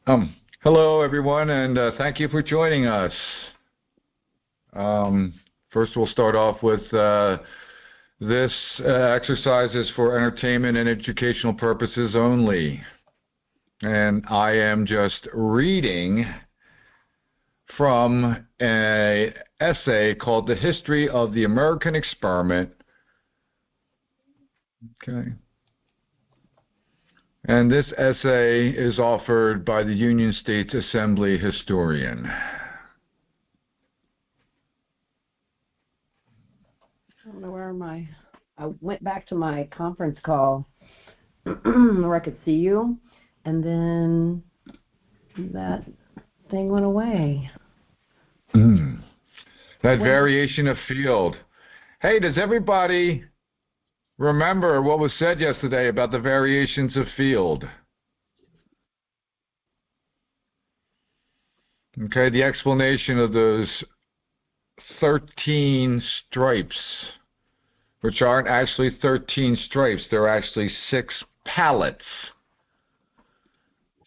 Hello, everyone, and thank you for joining us. First, we'll start off with this exercise is for entertainment and educational purposes only. And I am just reading from an essay called The History of the American Experiment. Okay. And this essay is offered by the Union States Assembly historian. I don't know where I went back to my conference call where I could see you, and then that thing went away. That variation of field. Hey, does everybody remember what was said yesterday about the variations of field? Okay, the explanation of those 13 stripes, which aren't actually 13 stripes, they're actually 6 pallets.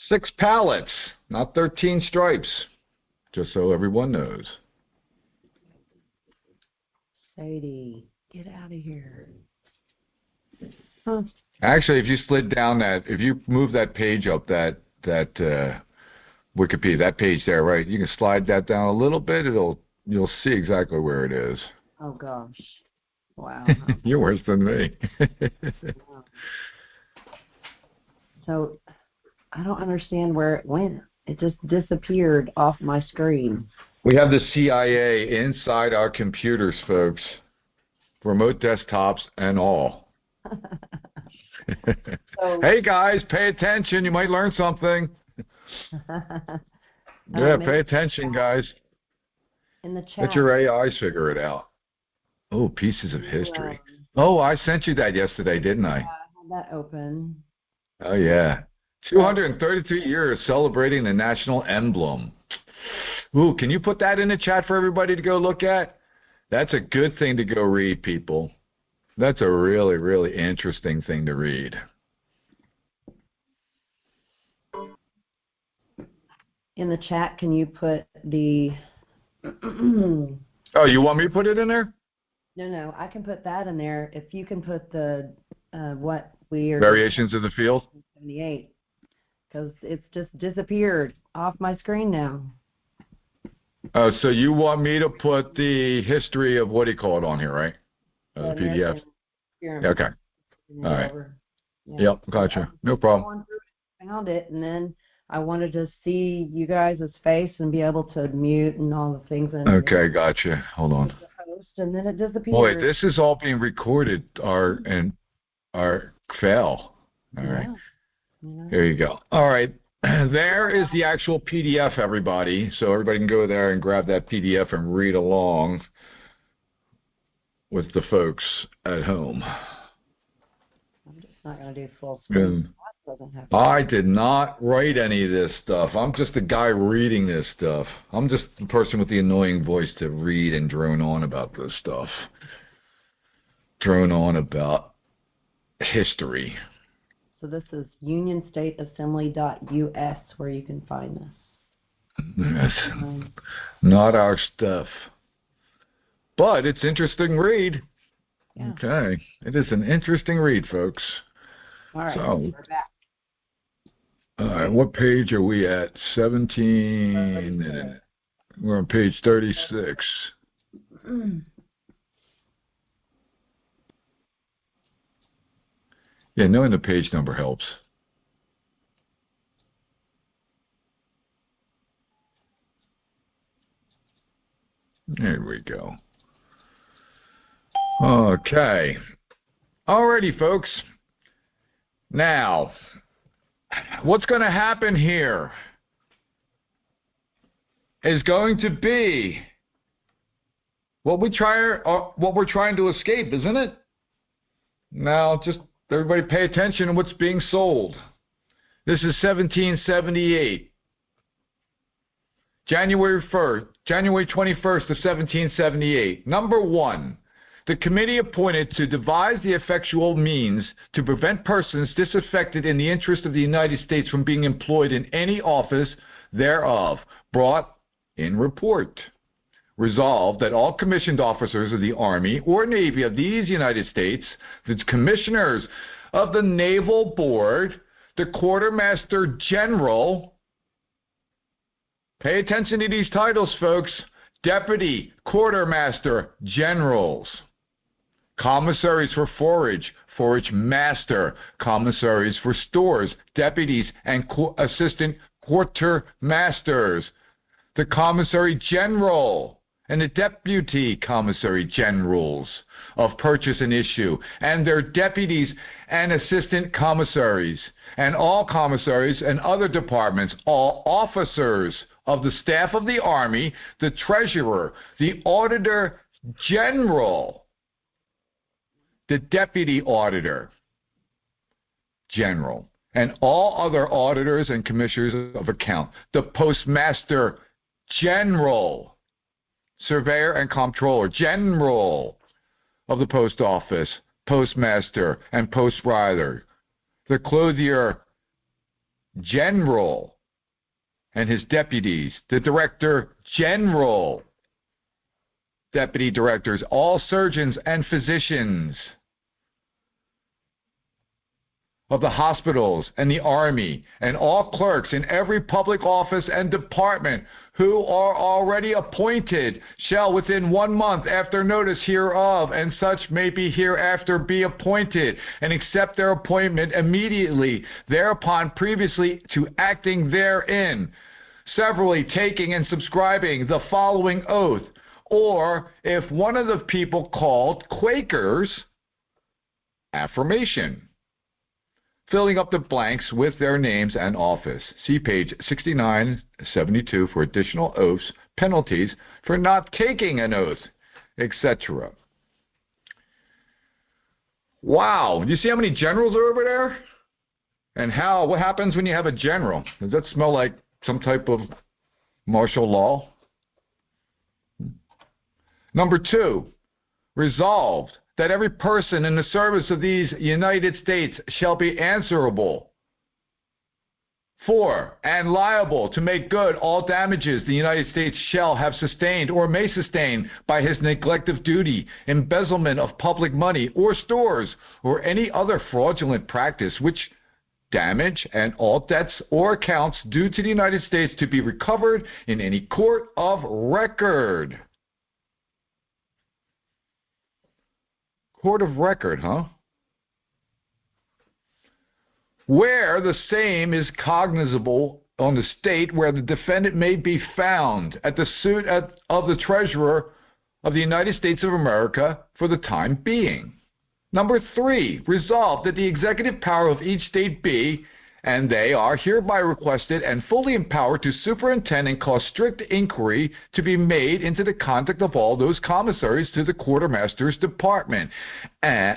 6 pallets, not 13 stripes, just so everyone knows. Sadie, get out of here. Actually, if you slid down if you move that page up, that Wikipedia, that page there, right? You can slide that down a little bit. You'll see exactly where it is. Oh gosh, wow. You're worse than me. Wow. So I don't understand where it went. It just disappeared off my screen. We have the CIA inside our computers, folks. Remote desktops and all. So, hey guys, pay attention. You might learn something. Yeah, pay attention, guys. In the chat. Let your AIs figure it out. Oh, pieces of history. Oh, I sent you that yesterday, didn't I? Yeah, I had that open. Oh, yeah. 233 years celebrating the national emblem. Ooh, can you put that in the chat for everybody to go look at? That's a good thing to go read, people. That's a really, really interesting thing to read. In the chat, can you put the... Oh, you want me to put it in there? No, I can put that in there. If you can put the, what we are... Variations of the field? 78. Because it's just disappeared off my screen now. Oh, so you want me to put the history of what do you call it on here, right? The PDF. Okay. All right. Yeah. Yep, gotcha. No problem. Found it, and then I wanted to see you guys' face and be able to mute and all the things. Okay, gotcha. Hold on. And then it disappeared. Boy, this is all being recorded. Our fail. All right. Yeah. There you go. All right. There is the actual PDF, everybody. So everybody can go there and grab that PDF and read along with the folks at home. I'm just not going to do full screen. I did not write any of this stuff. I'm just a guy reading this stuff. I'm just the person with the annoying voice to read and drone on about this stuff. Drone on about history. So this is unionstateassembly.us where you can find this. Yes. Not our stuff. But it's interesting read. Yeah. Okay. It is an interesting read, folks. All right, so, we're back. All right, what page are we at? 17. We're on page 36. Yeah, knowing the page number helps. There we go. Okay. Alrighty, folks. Now, what's going to happen here is going to be what we're trying to escape, isn't it? Now, just everybody pay attention to what's being sold. This is 1778. January 21st of 1778. Number 1. the committee appointed to devise the effectual means to prevent persons disaffected in the interest of the United States from being employed in any office thereof, brought in report. Resolved that all commissioned officers of the Army or Navy of these United States, the commissioners of the Naval Board, the Quartermaster General, pay attention to these titles, folks, Deputy Quartermaster Generals, Commissaries for Forage, Forage Master, Commissaries for Stores, Deputies and Assistant Quartermasters, the Commissary General, and the Deputy Commissary Generals of Purchase and Issue, and their deputies and assistant commissaries, and all commissaries and other departments, all officers of the staff of the Army, the Treasurer, the Auditor General, the Deputy Auditor General, and all other auditors and commissioners of account, the Postmaster General, Surveyor and Comptroller General of the Post Office, Postmaster and Postrider, the Clothier General and his deputies, the Director General, Deputy Directors, all surgeons and physicians of the hospitals and the Army, and all clerks in every public office and department who are already appointed shall within 1 month after notice hereof, and such may be hereafter be appointed, and accept their appointment immediately thereupon previously to acting therein, severally taking and subscribing the following oath, or if one of the people called Quakers, affirmation, filling up the blanks with their names and office. See page 6972 for additional oaths, penalties for not taking an oath, etc. Wow, do you see how many generals are over there? And what happens when you have a general? Does that smell like some type of martial law? Number 2, resolved that every person in the service of these United States shall be answerable for and liable to make good all damages the United States shall have sustained or may sustain by his neglect of duty, embezzlement of public money or stores, or any other fraudulent practice which damage, and all debts or accounts due to the United States to be recovered in any court of record. Court of record, huh? Where the same is cognizable on the state where the defendant may be found at the suit of the Treasurer of the United States of America for the time being. Number 3, resolved that the executive power of each state be, and they are hereby requested and fully empowered to superintend and cause strict inquiry to be made into the conduct of all those commissaries to the Quartermaster's Department,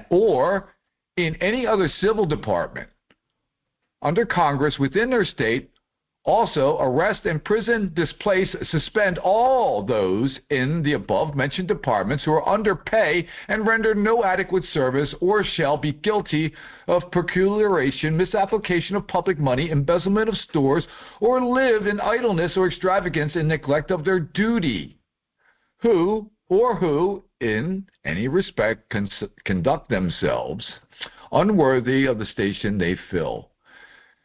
or in any other civil department under Congress within their state, also arrest, imprison, displace, suspend all those in the above-mentioned departments who are under pay and render no adequate service or shall be guilty of peculation, misapplication of public money, embezzlement of stores, or live in idleness or extravagance in neglect of their duty, who in any respect conduct themselves unworthy of the station they fill,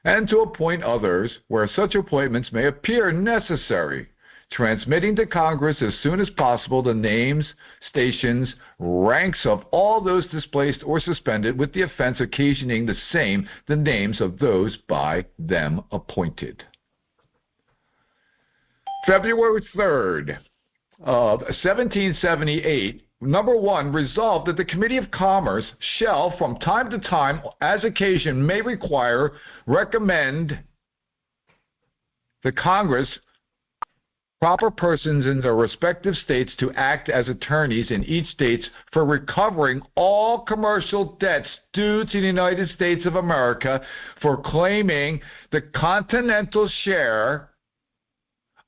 and to appoint others where such appointments may appear necessary, transmitting to Congress as soon as possible the names, stations, ranks of all those displaced or suspended, with the offense occasioning the names of those by them appointed. February 3rd of 1778, Number 1, resolved that the Committee of Commerce shall, from time to time, as occasion may require, recommend the Congress proper persons in their respective states to act as attorneys in each state for recovering all commercial debts due to the United States of America, for claiming the continental share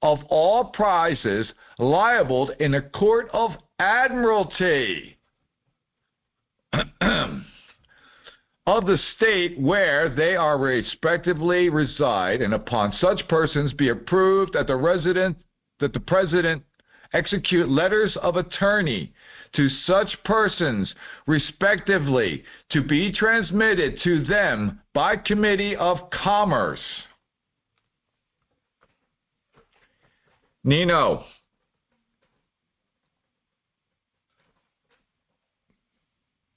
of all prizes liable in a court of admiralty. of the state where they are respectively reside, and upon such persons be approved that the president execute letters of attorney to such persons respectively to be transmitted to them by Committee of Commerce. Nino.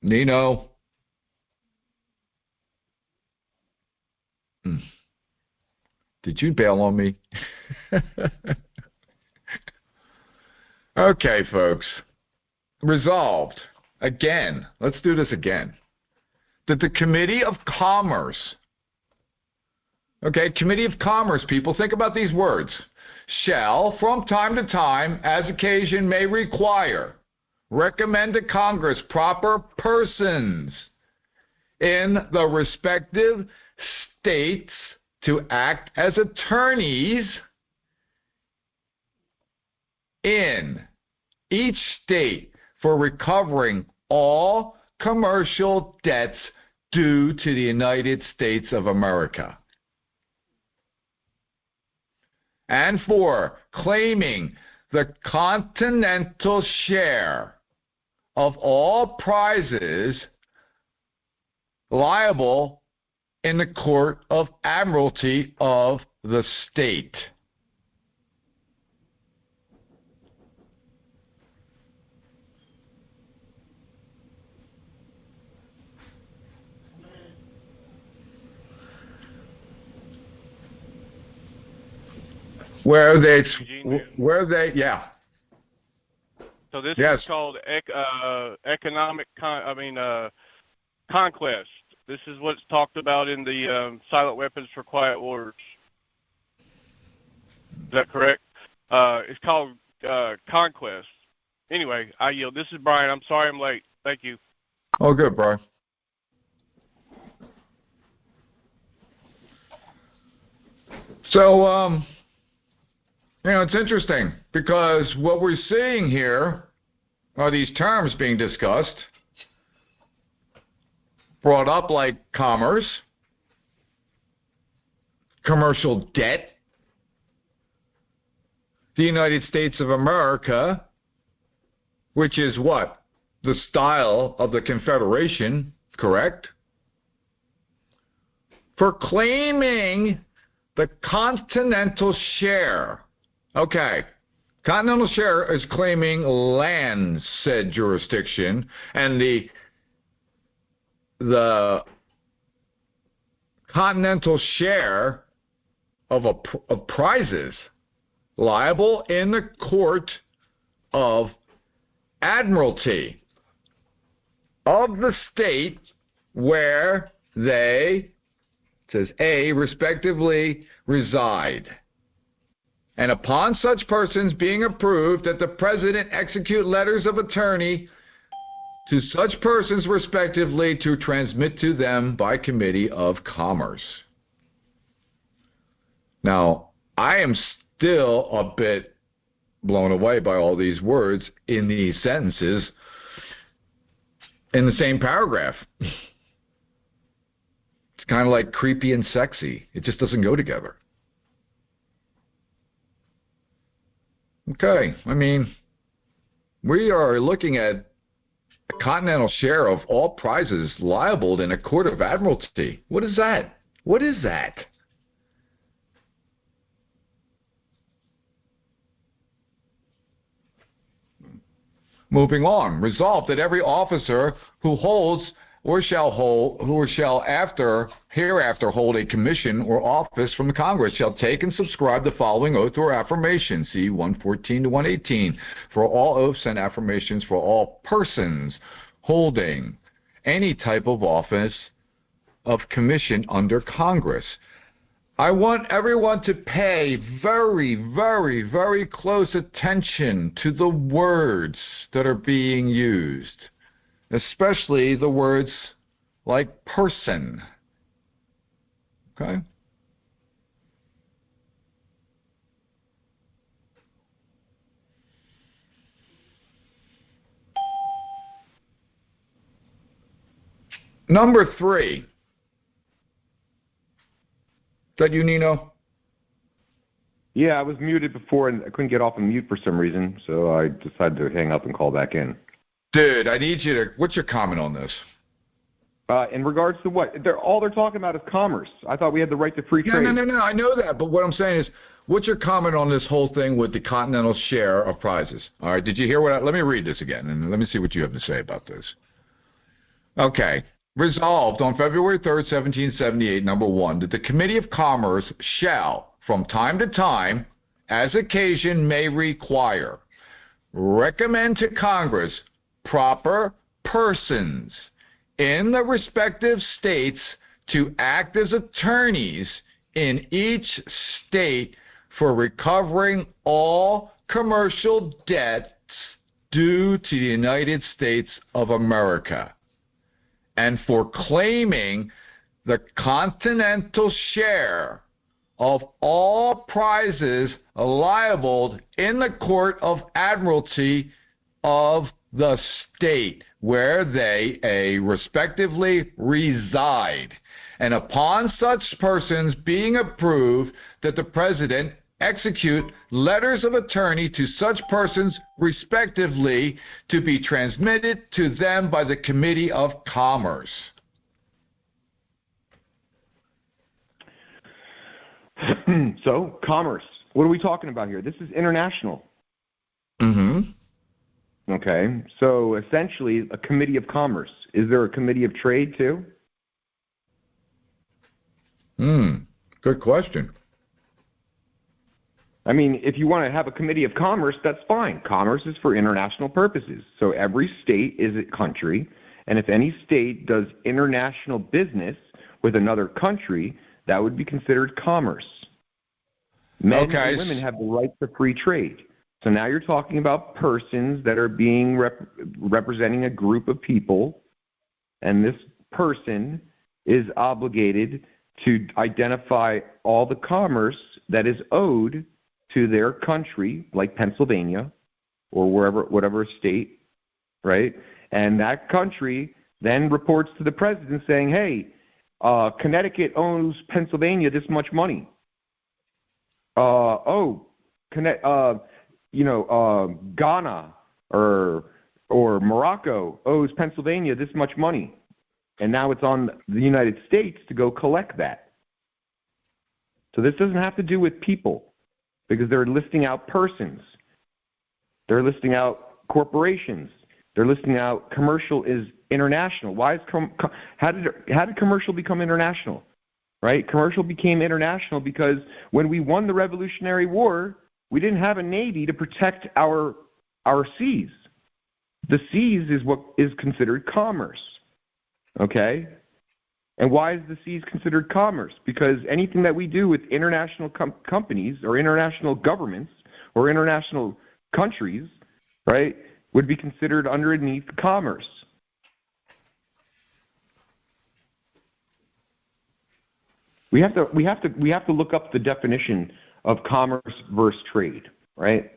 Nino. Did you bail on me? Okay, folks. Resolved. Again. Let's do this again. That the Committee of Commerce. Okay, Committee of Commerce, people. Think about these words. Shall, from time to time, as occasion may require, recommend to Congress proper persons in the respective states to act as attorneys in each state for recovering all commercial debts due to the United States of America, and for claiming the continental share of all prizes liable in the Court of Admiralty of the state. Where they, yeah. So this Yes. is called economic, conquest. This is what's talked about in the Silent Weapons for Quiet Wars. Is that correct? It's called conquest. Anyway, I yield. This is Brian. I'm sorry I'm late. Thank you. Oh, good, Brian. So, it's interesting because what we're seeing here are these terms being discussed, brought up like commerce, commercial debt, the United States of America, which is what? The style of the Confederation, correct? For claiming the continental share. Okay. Continental share is claiming land, said jurisdiction, and the continental share of prizes liable in the Court of Admiralty of the state where they, it says A, respectively reside. And upon such persons being approved that the President execute letters of attorney to such persons respectively to transmit to them by Committee of Commerce. Now, I am still a bit blown away by all these words in these sentences in the same paragraph. It's kind of like creepy and sexy. It just doesn't go together. Okay, we are looking at a continental share of all prizes liable in a Court of Admiralty. What is that? What is that? Moving on. Resolved that every officer who holds or shall hereafter hold a commission or office from the Congress shall take and subscribe the following oath or affirmation, see 114 to 118, for all oaths and affirmations for all persons holding any type of office of commission under Congress. I want everyone to pay very, very, very close attention to the words that are being used, especially the words like person. Okay? Number 3. Is that you, Nino? Yeah, I was muted before and I couldn't get off of mute for some reason, so I decided to hang up and call back in. Dude, I need you to, what's your comment on this? In regards to what? All they're talking about is commerce. I thought we had the right to free trade. No, I know that, but what I'm saying is, what's your comment on this whole thing with the continental share of prizes? All right, did you hear let me read this again, and let me see what you have to say about this. Okay. Resolved on February 3rd, 1778, number 1, that the Committee of Commerce shall, from time to time, as occasion may require, recommend to Congress proper persons in the respective states to act as attorneys in each state for recovering all commercial debts due to the United States of America, and for claiming the continental share of all prizes liable in the Court of Admiralty of the state where they respectively reside, and upon such persons being approved, that the President execute letters of attorney to such persons respectively, to be transmitted to them by the Committee of Commerce. So, commerce. What are we talking about here? This is international. Mm-hmm. Okay, so essentially a committee of commerce. Is there a committee of trade too? Good question. I mean, if you want to have a committee of commerce, that's fine. Commerce is for international purposes. So every state is a country, and if any state does international business with another country, that would be considered commerce. Men and women have the right to free trade. So now you're talking about persons that are being representing a group of people, and this person is obligated to identify all the commerce that is owed to their country, like Pennsylvania or whatever state, right? And that country then reports to the president saying, hey, Connecticut owes Pennsylvania this much money. Ghana or Morocco owes Pennsylvania this much money, and now it's on the United States to go collect that. So this doesn't have to do with people, because they're listing out persons. They're listing out corporations. They're listing out commercial is international. Why is how did commercial become international? Right? Commercial became international because when we won the Revolutionary War, we didn't have a navy to protect our seas. The seas is what is considered commerce. Okay? And why is the seas considered commerce? Because anything that we do with international companies or international governments or international countries, right, would be considered underneath commerce. We have to look up the definition of commerce versus trade, right?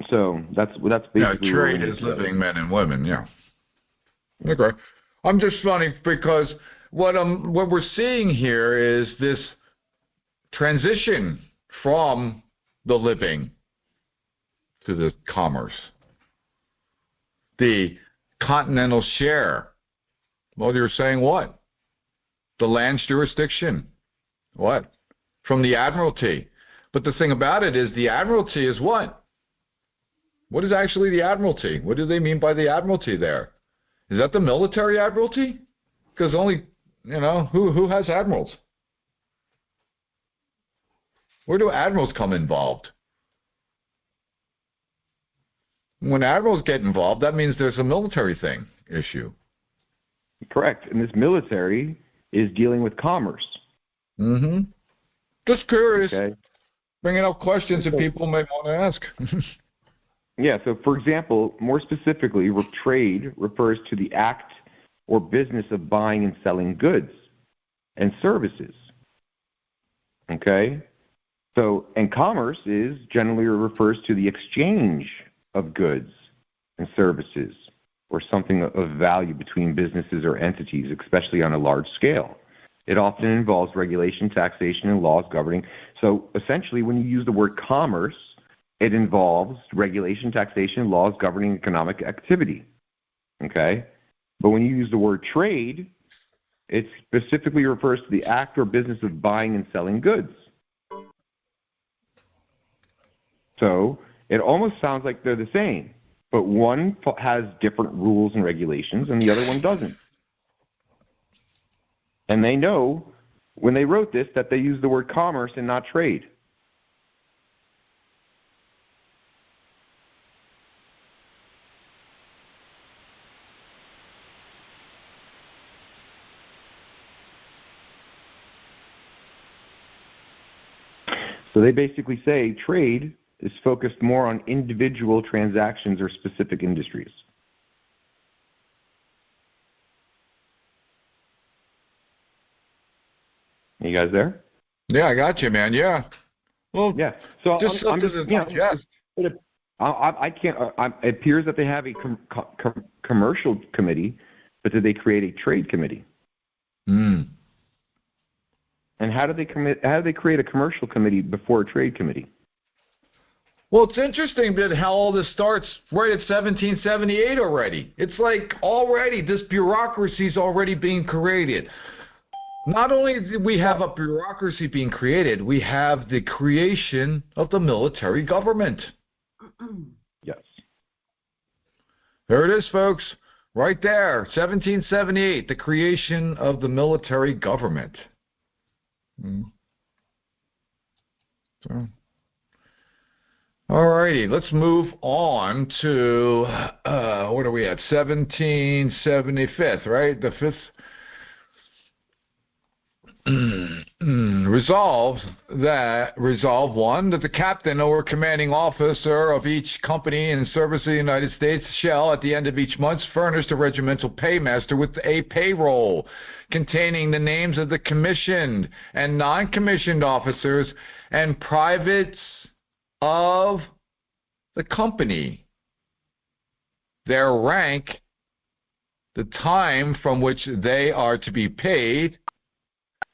So that's basically. Yeah, trade is living men and women. Yeah. Okay. I'm just funny because what we're seeing here is this transition from the living to the commerce. The continental share. Well, you're saying what? The land's jurisdiction. What? From the Admiralty. But the thing about it is the Admiralty is what? What is actually the Admiralty? What do they mean by the Admiralty there? Is that the military Admiralty? Because only, who has admirals? Where do admirals come involved? When admirals get involved, that means there's a military issue. Correct. And this military is dealing with commerce. Mm-hmm. Just curious. Okay. Bringing up questions that people may want to ask. Yeah, so for example, more specifically, trade refers to the act or business of buying and selling goods and services. Okay? So, and commerce generally refers to the exchange of goods and services or something of value between businesses or entities, especially on a large scale. It often involves regulation, taxation, and laws governing. So essentially, when you use the word commerce, it involves regulation, taxation, laws governing economic activity. Okay? But when you use the word trade, it specifically refers to the act or business of buying and selling goods. So it almost sounds like they're the same, but one has different rules and regulations and the other one doesn't. And they know when they wrote this that they used the word commerce and not trade. So they basically say trade is focused more on individual transactions or specific industries. You guys there? Yeah, I got you, man. Yeah. Well, yeah. So just I'm just, digest. I can't. It appears that they have a commercial committee, but did they create a trade committee? Mm. And how do they create a commercial committee before a trade committee? Well, it's interesting that how all this starts right at 1778 already. It's like already this bureaucracy is already being created. Not only do we have a bureaucracy being created, we have the creation of the military government. Yes. There it is, folks. Right there, 1778, the creation of the military government. So, all righty, let's move on to, what are we at, 1775, right? The fifth. Resolve one, that the captain or commanding officer of each company in service of the United States shall, at the end of each month, furnish the regimental paymaster with a payroll containing the names of the commissioned and non-commissioned officers and privates of the company, their rank, the time from which they are to be paid,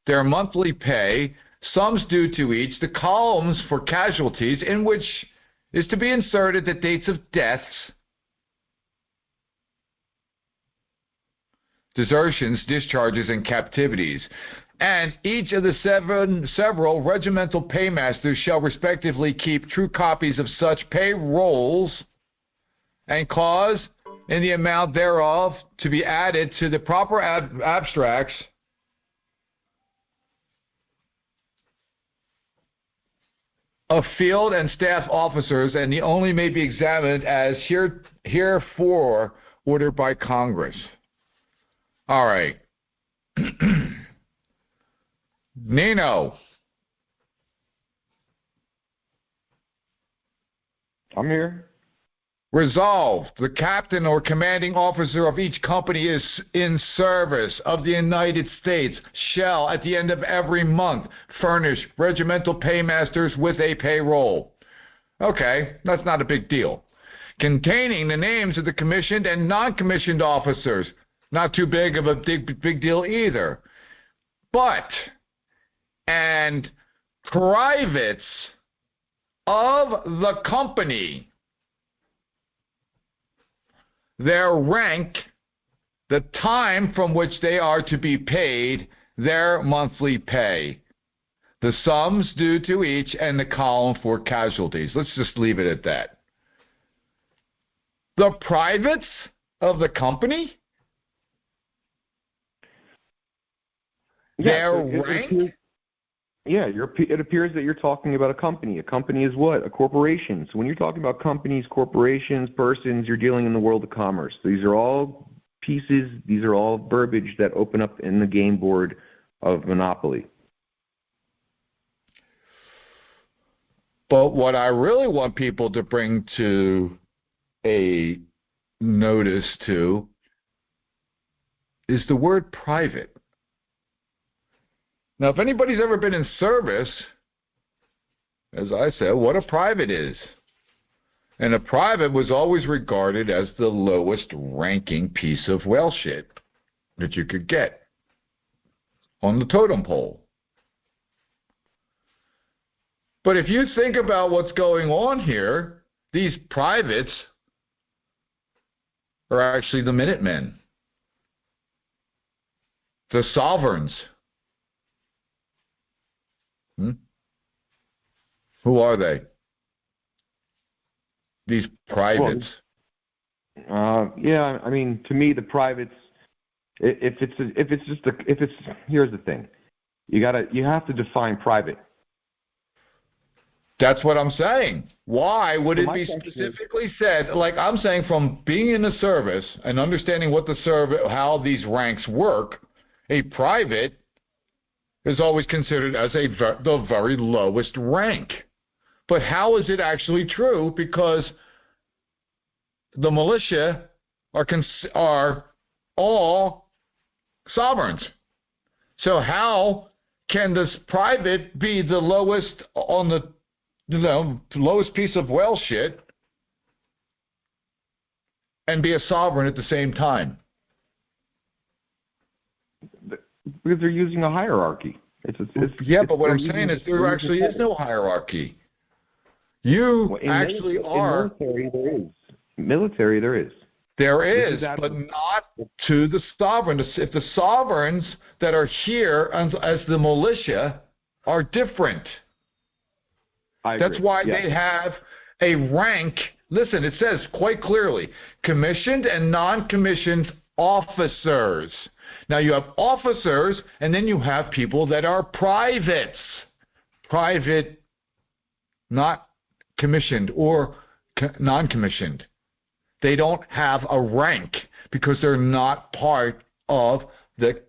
their monthly pay, sums due to each, the columns for casualties, in which is to be inserted the dates of deaths, desertions, discharges, and captivities. And each of the several regimental paymasters shall respectively keep true copies of such payrolls and cause in the amount thereof to be added to the proper abstracts of field and staff officers, and the only may be examined as herefore ordered by Congress. All right. Nino. I'm here. Resolved, the captain or commanding officer of each company is in service of the United States shall, at the end of every month, furnish regimental paymasters with a payroll. Okay, that's not a big deal. Containing the names of the commissioned and non-commissioned officers. Not too big of a big deal either. But, and privates of the company, their rank, the time from which they are to be paid, their monthly pay, the sums due to each, and the column for casualties. Let's just leave it at that. The privates of the company? Their rank? It appears that you're talking about a company. A company is what? A corporation. So when you're talking about companies, corporations, persons, you're dealing in the world of commerce. These are all pieces, these are all verbiage that open up in the game board of Monopoly. But what I really want people to bring to a notice to is the word private. Now, if anybody's ever been in service, as I said, what a private is. And a private was always regarded as the lowest ranking piece of whale shit that you could get on the totem pole. But if you think about what's going on here, these privates are actually the Minutemen, the sovereigns. Who are they? These privates. Yeah, I mean, to me, the privates. Here's the thing, you have to define private. That's what I'm saying. Why would it be specifically said? Like I'm saying, from being in the service and understanding what the service, how these ranks work, a private is always considered as the very lowest rank. But how is it actually true? Because the militia are all sovereigns. So how can this private be the lowest on the lowest piece of whale shit and be a sovereign at the same time? Because they're using a hierarchy. But what I'm saying is there actually is no hierarchy. Are. In military, there is. There is, but not to the sovereign. If the sovereigns that are here as the militia are different. That's why they have a rank. Listen, it says quite clearly, commissioned and non-commissioned officers. Now you have officers, and then you have people that are privates. Private, not commissioned or non-commissioned. They don't have a rank because they're not part of the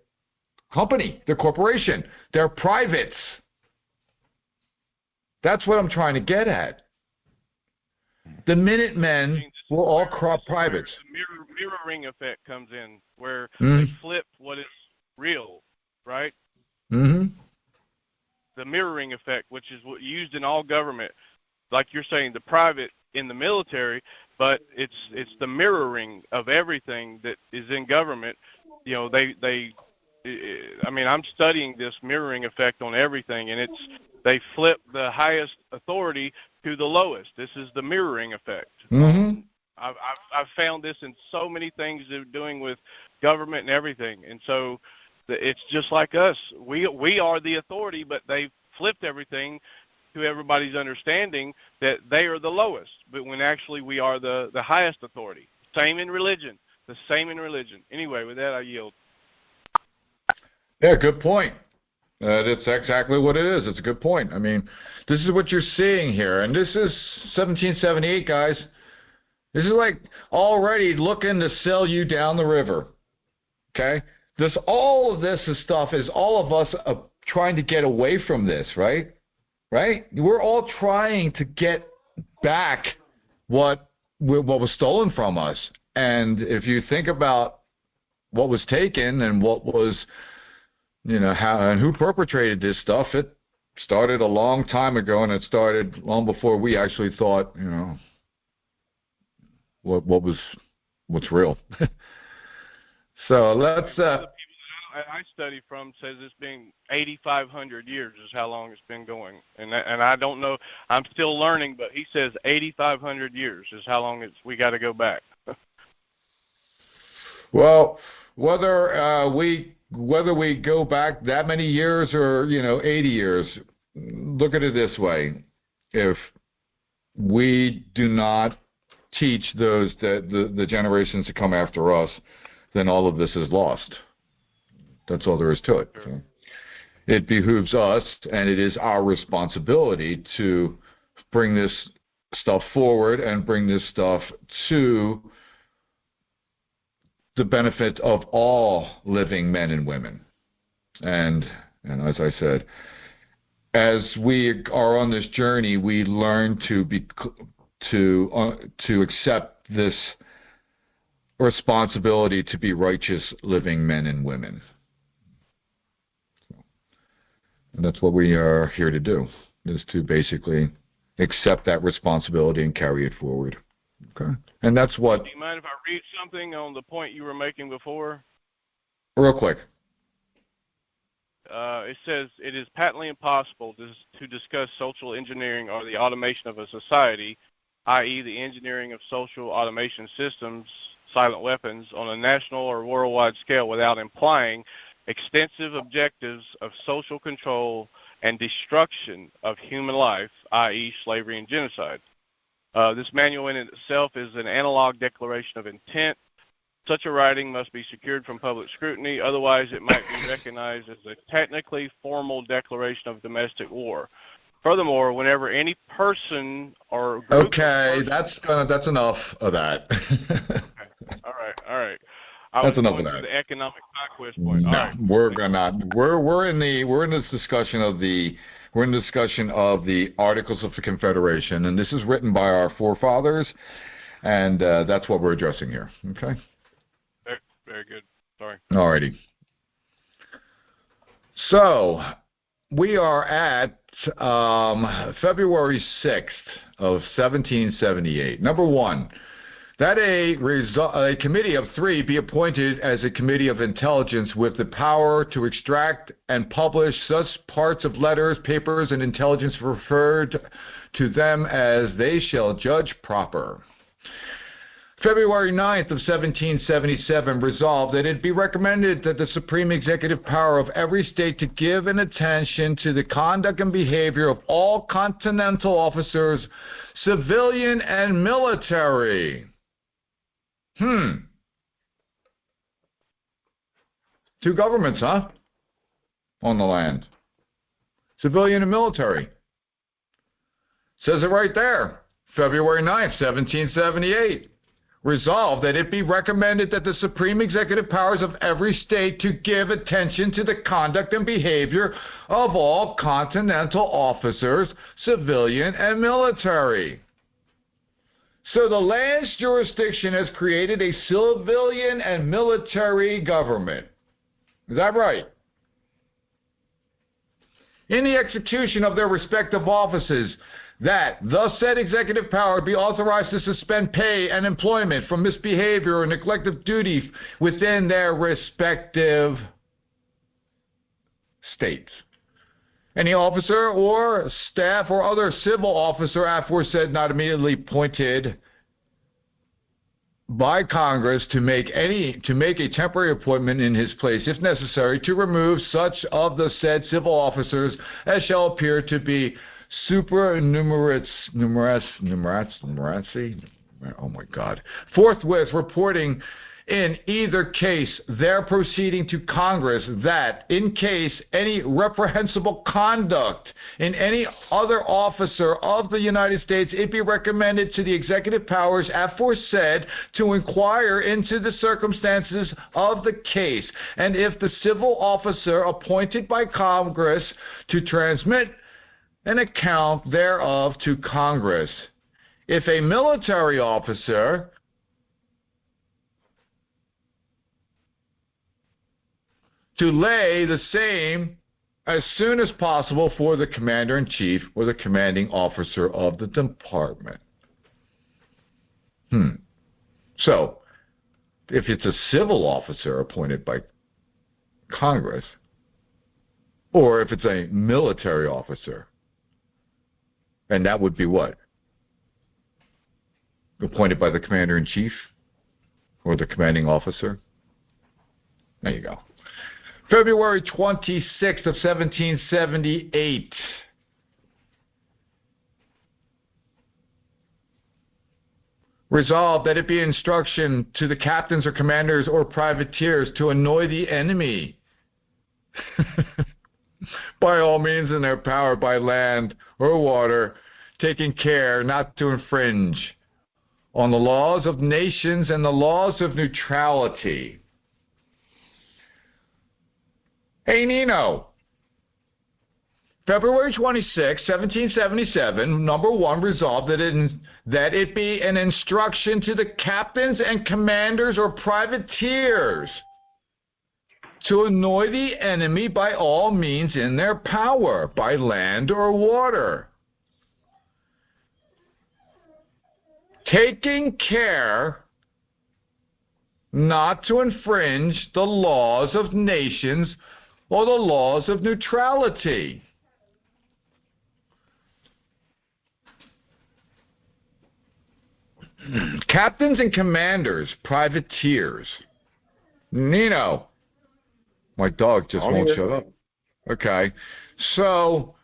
company, the corporation. They're privates. That's what I'm trying to get at. The Minutemen were all privates. The mirroring effect comes in where they flip what is real, right? Mm-hmm. The mirroring effect, which is used in all government, like you're saying, the private in the military, but it's the mirroring of everything that is in government. You know, I'm studying this mirroring effect on everything, and they flip the highest authority to the lowest. This is the mirroring effect. Mm-hmm. I've found this in so many things they're doing with government and everything, and so it's just like us. We are the authority, but they flipped everything to everybody's understanding that they are the lowest, but when actually we are the highest authority. Same in religion. The same in religion. Anyway, with that, I yield. Yeah, good point. That's exactly what it is. It's a good point. I mean, this is what you're seeing here, and this is 1778, guys. This is like already looking to sell you down the river. Okay? All of this stuff is all of us trying to get away from this, right? Right? We're all trying to get back what was stolen from us. And if you think about what was taken and what was, how and who perpetrated this stuff, it started a long time ago, and it started long before we actually thought, what's real. So let's. I study from says it's been 8,500 years is how long it's been going, and I don't know. I'm still learning, but he says 8,500 years is how long we got to go back. Well, whether we go back that many years or 80 years, look at it this way: if we do not teach those the generations to come after us, then all of this is lost. That's all there is to it. So it behooves us, and it is our responsibility to bring this stuff forward and bring this stuff to the benefit of all living men and women. And as I said, as we are on this journey, we learn to accept this responsibility to be righteous living men and women. And that's what we are here to do, is to basically, accept that responsibility and carry it forward. Okay, and that's what. Do you mind if I read something on the point you were making before? Real quick. It says, it is patently impossible to discuss social engineering or the automation of a society, i.e. the engineering of social automation systems, silent weapons, on a national or worldwide scale without implying extensive objectives of social control and destruction of human life, i.e. slavery and genocide. This manual in itself is an analog declaration of intent. Such a writing must be secured from public scrutiny, otherwise it might be recognized as a technically formal declaration of domestic war. Furthermore, whenever any person or group Okay, that's enough of that. Okay. All right. That's enough of going that. to the economic conquest point. No, All right. we're in this discussion of the Articles of the Confederation, and this is written by our forefathers, and that's what we're addressing here. Okay. Very good. Sorry. Alrighty. So we are at February 6th of 1778. Number one, that a committee of 3 be appointed as a committee of intelligence with the power to extract and publish such parts of letters, papers, and intelligence referred to them as they shall judge proper. February 9th of 1777 resolved that it be recommended that the supreme executive power of every state to give an attention to the conduct and behavior of all continental officers, civilian and military. 2 governments, huh? On the land. Civilian and military. Says it right there. February 9th, 1778. Resolved that it be recommended that the supreme executive powers of every state to give attention to the conduct and behavior of all continental officers, civilian and military. So the land's jurisdiction has created a civilian and military government. Is that right? In the execution of their respective offices, that the said executive power be authorized to suspend pay and employment from misbehavior or neglect of duty within their respective states. Any officer or staff or other civil officer aforesaid not immediately appointed by Congress to make a temporary appointment in his place, if necessary, to remove such of the said civil officers as shall appear to be supernumeracy. Oh my God. Forthwith reporting in either case their proceeding to Congress that in case any reprehensible conduct in any other officer of the United States, it be recommended to the executive powers aforesaid to inquire into the circumstances of the case, and if the civil officer appointed by Congress to transmit an account thereof to Congress. If a military officer to lay the same as soon as possible for the commander-in-chief or the commanding officer of the department. So, if it's a civil officer appointed by Congress, or if it's a military officer, and that would be what? Appointed by the commander-in-chief or the commanding officer? There you go. February 26th of 1778. Resolved that it be instruction to the captains or commanders or privateers to annoy the enemy by all means in their power by land or water, taking care not to infringe on the laws of nations and the laws of neutrality. Hey, Nino. February 26, 1777, number 1, resolved that it be an instruction to the captains and commanders or privateers to annoy the enemy by all means in their power, by land or water. taking care not to infringe the laws of nations or the laws of neutrality. Captains and commanders, privateers. Nino. My dog just won't shut up. Okay. So,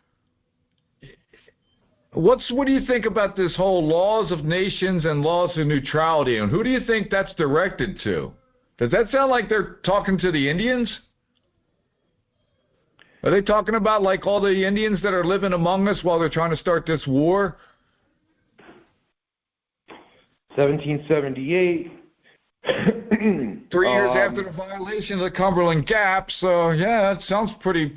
what do you think about this whole laws of nations and laws of neutrality, and who do you think that's directed to? Does that sound like they're talking to the Indians? Are they talking about like all the Indians that are living among us while they're trying to start this war? 1778. 3 years after the violation of the Cumberland Gap, so yeah, that sounds pretty,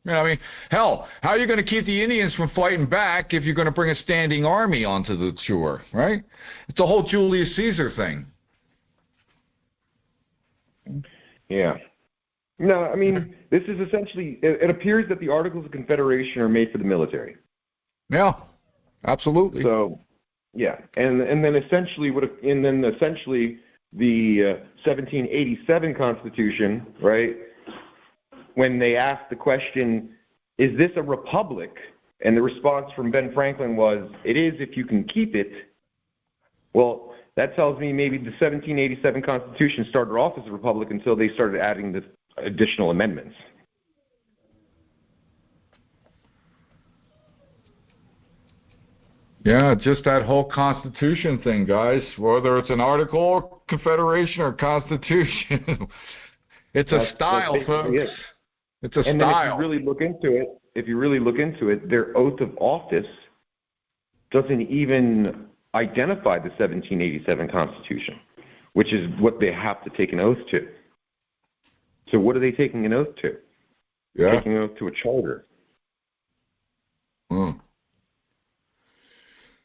I mean, hell, how are you going to keep the Indians from fighting back if you're going to bring a standing army onto the shore, right? It's a whole Julius Caesar thing. Yeah. No, I mean, this is essentially, it appears that the Articles of Confederation are made for the military. Yeah, absolutely. So, yeah, and then essentially the 1787 Constitution, right? When they asked the question, "Is this a republic?" and the response from Ben Franklin was, "It is if you can keep it." Well, that tells me maybe the 1787 Constitution started off as a republic until they started adding the additional amendments. Yeah, just that whole Constitution thing, guys. Whether it's an article or Confederation or Constitution, it's a style, folks. It's a style. If you really look into it, their oath of office doesn't even identify the 1787 Constitution, which is what they have to take an oath to. So what are they taking an oath to? Yeah. Taking an oath to a charter. Mm.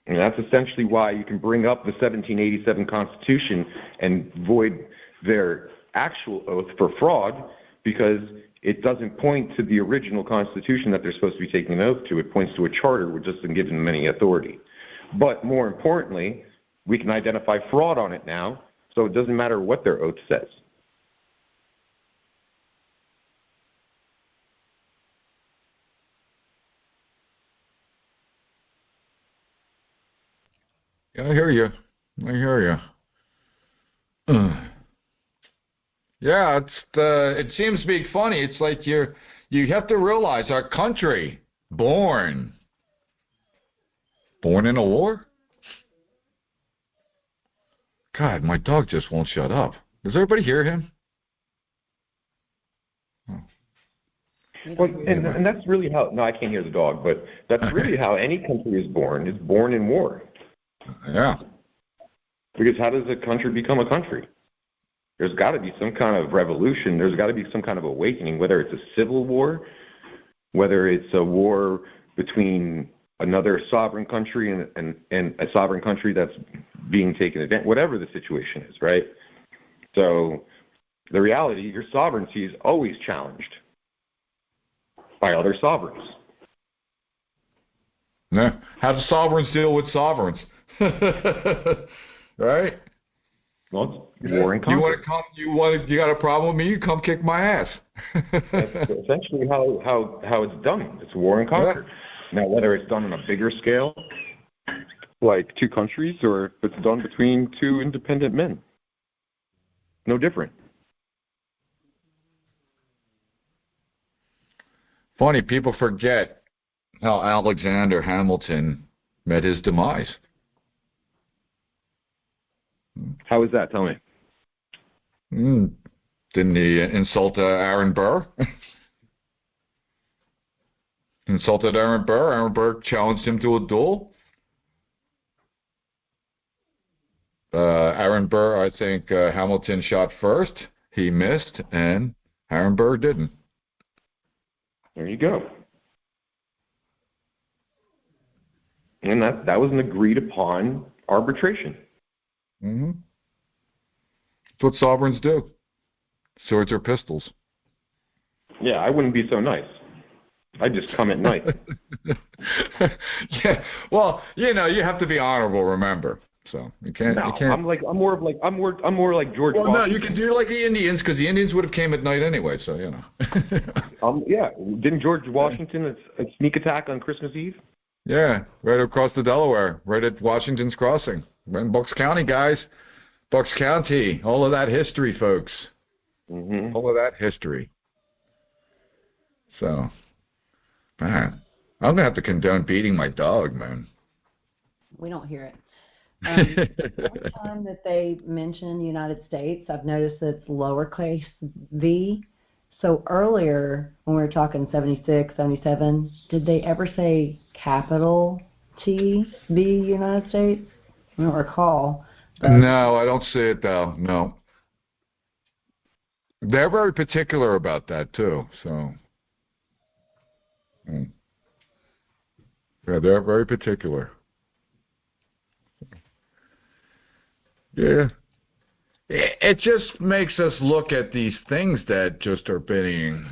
And that's essentially why you can bring up the 1787 Constitution and void their actual oath for fraud, because it doesn't point to the original Constitution that they're supposed to be taking an oath to. It points to a charter which doesn't give them any authority. But more importantly, we can identify fraud on it now, so it doesn't matter what their oath says. Yeah, I hear you. Yeah, it seems to be funny. It's like you have to realize our country, born in a war? God, my dog just won't shut up. Does everybody hear him? Oh. Well, and that's really how, no, I can't hear the dog, but that's really how any country is born in war. Yeah. Because how does a country become a country? There's got to be some kind of revolution. There's got to be some kind of awakening, whether it's a civil war, whether it's a war between another sovereign country and a sovereign country that's being taken advantage, whatever the situation is, right? So the reality, your sovereignty is always challenged by other sovereigns. Yeah. How do sovereigns deal with sovereigns? Right? Well, it's war and conquer. You got a problem with me? You come kick my ass. That's essentially how it's done. It's war and conquer. Yeah. Now, whether it's done on a bigger scale, like two countries, or if it's done between two independent men, no different. Funny, people forget how Alexander Hamilton met his demise. How is that? Tell me. Didn't he insult Aaron Burr? Insulted Aaron Burr. Aaron Burr challenged him to a duel. Aaron Burr, I think Hamilton shot first. He missed, and Aaron Burr didn't. There you go. And that was an agreed upon arbitration. Mm-hmm. That's what sovereigns do. Swords or pistols. Yeah, I wouldn't be so nice. I'd just come at night. Yeah. Well, you have to be honorable, remember. So you can't. No, you can't. I'm more like George Well, no, Washington. you can do like the Indians because the Indians would have came at night anyway. So you know. Yeah. Didn't George Washington a sneak attack on Christmas Eve? Yeah, right across the Delaware, right at Washington's Crossing. We're in Bucks County, guys. Bucks County. All of that history, folks. Mm-hmm. All of that history. So, man, I'm gonna have to condone beating my dog, man. We don't hear it. Every time that they mention United States, I've noticed that it's lowercase v. So earlier, when we were talking 76, 77, did they ever say capital T, V, United States? I don't recall. But No, I don't see it though. No, they're very particular about that too. So, yeah, they're very particular. Yeah. It just makes us look at these things that just are being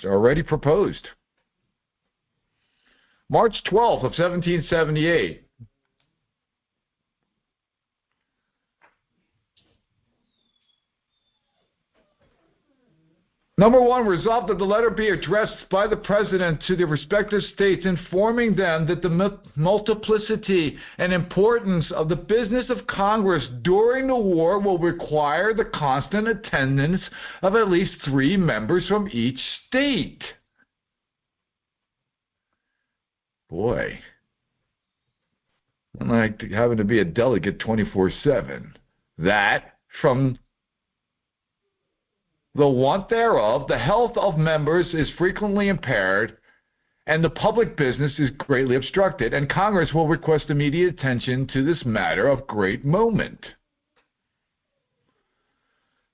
already proposed. March 12th of 1778. Number one, resolved that the letter be addressed by the President to the respective states, informing them that the multiplicity and importance of the business of Congress during the war will require the constant attendance of at least 3 members from each state. Boy, I'm like having to be a delegate 24/7. That from the want thereof, the health of members is frequently impaired, and the public business is greatly obstructed, and Congress will request immediate attention to this matter of great moment.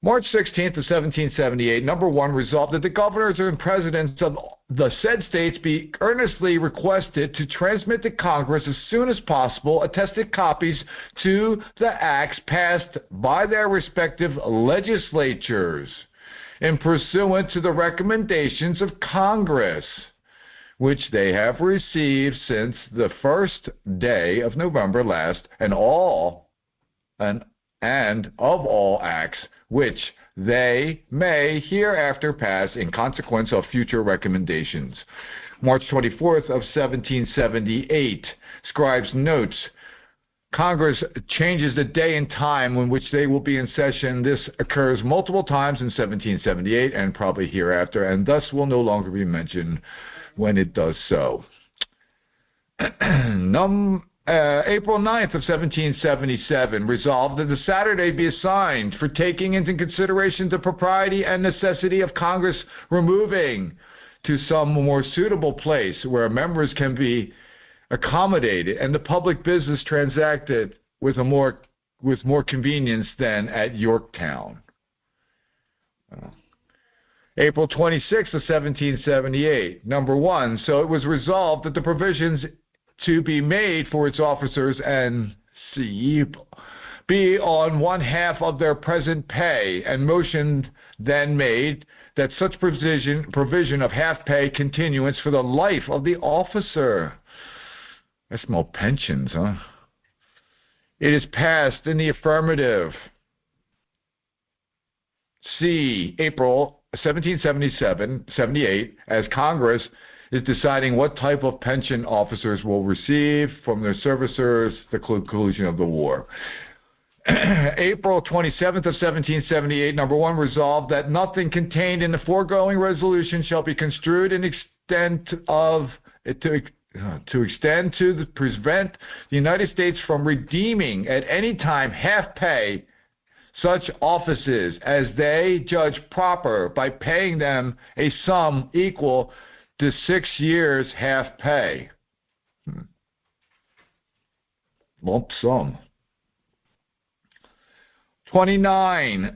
March 16th of 1778, number one, resolved that the governors and presidents of the said states be earnestly requested to transmit to Congress as soon as possible attested copies to the acts passed by their respective legislatures in pursuant to the recommendations of Congress, which they have received since the 1st day of November last, and of all acts which they may hereafter pass in consequence of future recommendations. March 24th of 1778, Scribes notes, Congress changes the day and time in which they will be in session. This occurs multiple times in 1778 and probably hereafter, and thus will no longer be mentioned when it does so. April 9th of 1777, resolved that the Saturday be assigned for taking into consideration the propriety and necessity of Congress removing to some more suitable place where members can be accommodated and the public business transacted with more convenience than at Yorktown. April 26th of 1778, number one, so it was resolved that the provisions to be made for its officers and be on 1/2 of their present pay, and motion then made that such provision of half pay continuance for the life of the officer. I smell pensions, huh? It is passed in the affirmative. C. April 1778, as Congress is deciding what type of pension officers will receive from their servicers, the conclusion of the war. April 27th of 1778, number one, resolved that nothing contained in the foregoing resolution shall be construed in extent of to prevent the United States from redeeming at any time half pay such offices as they judge proper by paying them a sum equal to 6 years half pay. Lump sum. 29.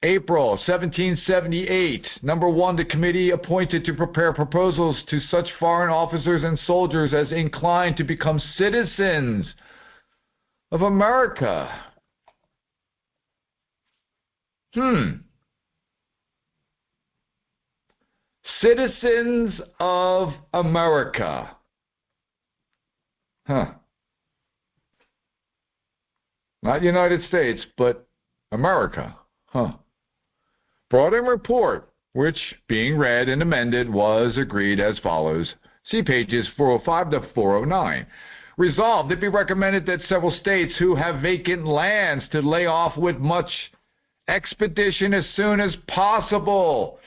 April 1778, number one, the committee appointed to prepare proposals to such foreign officers and soldiers as inclined to become citizens of America. Citizens of America. Not United States, but America. Huh. Brought in report, which, being read and amended, was agreed as follows. See pages 405 to 409. Resolved, it be recommended that several states who have vacant lands to lay off with much expedition as soon as possible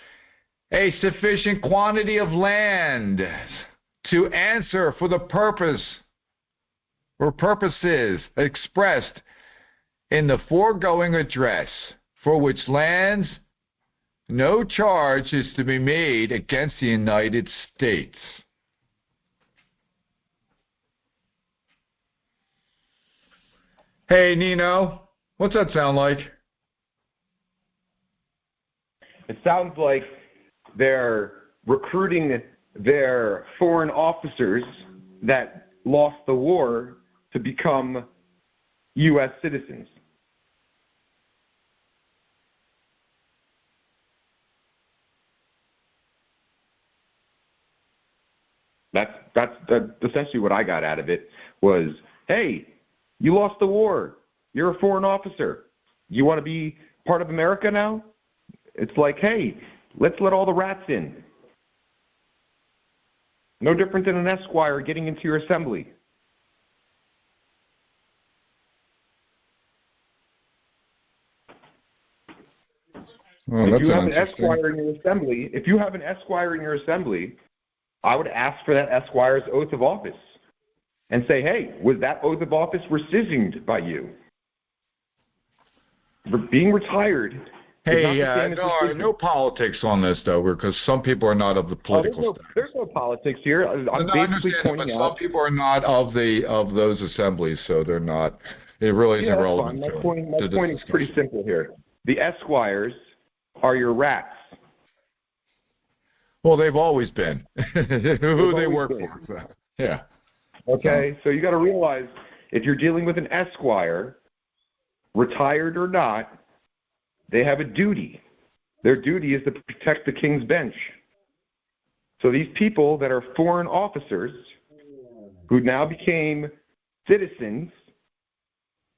a sufficient quantity of land to answer for the purpose or purposes expressed in the foregoing address, for which lands no charge is to be made against the United States. Hey, Nino, what's that sound like? It sounds like they're recruiting their foreign officers that lost the war to become U.S. citizens. That's essentially what I got out of it was, hey, you lost the war. You're a foreign officer. You want to be part of America now? It's like, hey, let's let all the rats in. No different than an esquire getting into your assembly. Well, if you have an esquire in your assembly, I would ask for that esquire's oath of office and say, hey, was that oath of office rescinded by you? Being retired. Hey, no politics on this, though, because some people are not of the political staff. There's no politics here. I'm basically pointing out. Some people are not of those assemblies, so they're not. It really isn't relevant. My point is pretty simple here. The esquires are your rats. Well, they've always been. Who they work for. So, yeah. Okay, so you got to realize if you're dealing with an esquire, retired or not, they have a duty. Their duty is to protect the king's bench. So these people that are foreign officers who now became citizens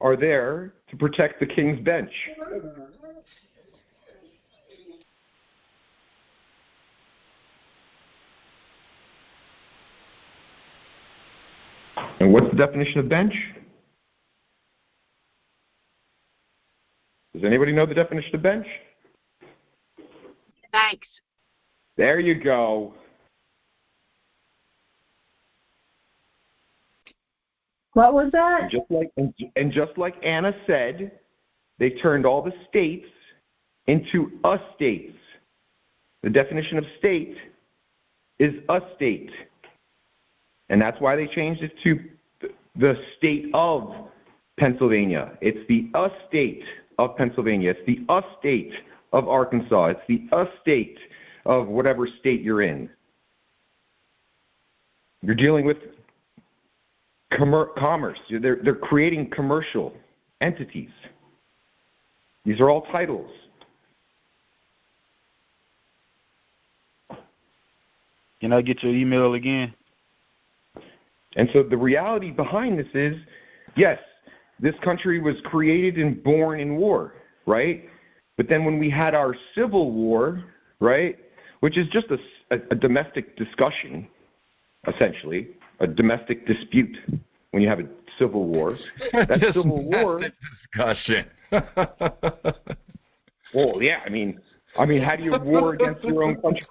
are there to protect the king's bench. And what's the definition of bench? Does anybody know the definition of bench? Thanks. There you go. What was that? Just like Anna said, they turned all the states into estates. The definition of state is a state. And that's why they changed it to the state of Pennsylvania. It's the estate of Pennsylvania. It's the estate of Arkansas. It's the estate of whatever state you're in. You're dealing with commerce. They're creating commercial entities. These are all titles. Can I get your email again? And so the reality behind this is, yes, this country was created and born in war, right? But then when we had our Civil War, right, which is just a domestic discussion, essentially, a domestic dispute when you have a civil war. That Civil War discussion. Well, yeah, I mean, how do you war against your own country?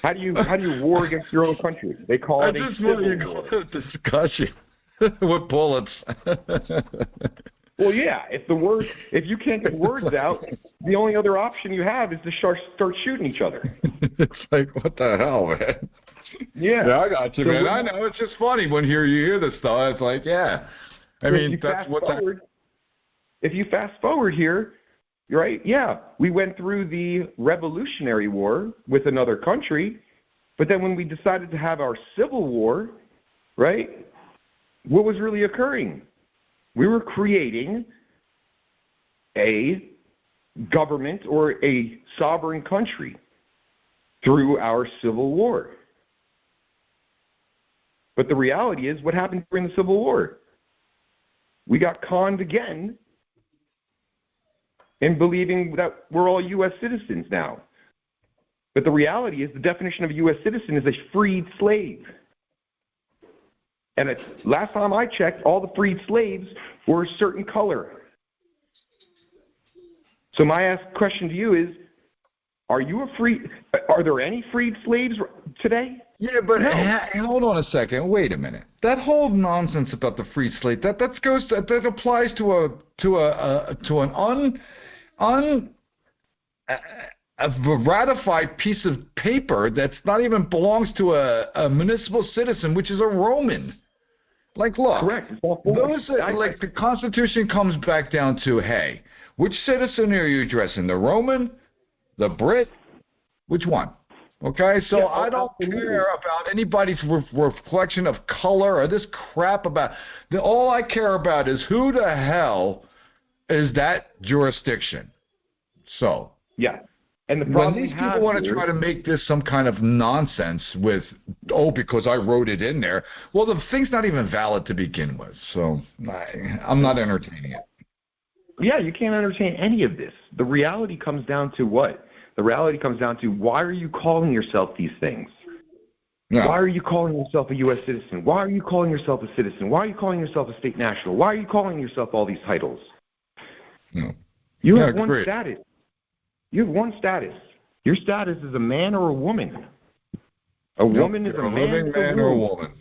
How do you war against your own country? They call it a civil war. Discussion with bullets. Well, yeah. If you can't get words out, the only other option you have is to start shooting each other. It's like, what the hell, man? Yeah, I got you, so man. I know it's just funny when you hear this stuff. It's like, yeah. I mean, that's what's happening. If you fast forward here, right? Yeah, we went through the Revolutionary War with another country, but then when we decided to have our Civil War, right? What was really occurring? We were creating a government or a sovereign country through our Civil War. But the reality is, what happened during the Civil War? We got conned again in believing that we're all U.S. citizens now. But the reality is the definition of a U.S. citizen is a freed slave. And last time I checked, all the freed slaves were a certain color. So my question to you is, are there any freed slaves today? Yeah, but No. hold on a second. Wait a minute. That whole nonsense about the free slave that applies to a ratified piece of paper that's not even belongs to a municipal citizen, which is a Roman. Like, look, Correct. The Constitution comes back down to, hey, which citizen are you addressing? The Roman, the Brit, which one? Okay, so Yeah, I don't absolutely. care about anybody's reflection of color or this crap about. All I care about is who the hell is that jurisdiction. So Yeah. And the when problem these people want to try to make this some kind of nonsense with, because I wrote it in there, well, the thing's not even valid to begin with. So I'm not entertaining it. Yeah, you can't entertain any of this. The reality comes down to what? The reality comes down to, why are you calling yourself these things? Yeah. Why are you calling yourself a U.S. citizen? Why are you calling yourself a citizen? Why are you calling yourself a state national? Why are you calling yourself all these titles? No. You Yeah, have one great. status. You have one status. Your status is a man or a woman. A woman is a You're man, living man or a woman.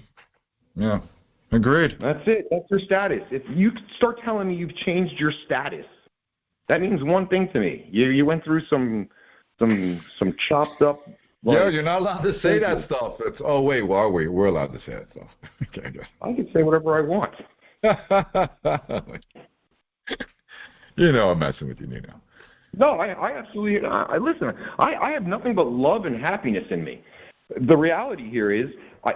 Yeah, agreed. That's it. That's your status. If you start telling me you've changed your status, that means one thing to me. You went through some chopped up. Yeah, you're not allowed to say that stuff. Oh wait, well, are we? We're allowed to say that stuff. Okay, good. I can say whatever I want. You know I'm messing with you, Nino. No, I absolutely. Listen. I have nothing but love and happiness in me. The reality here is,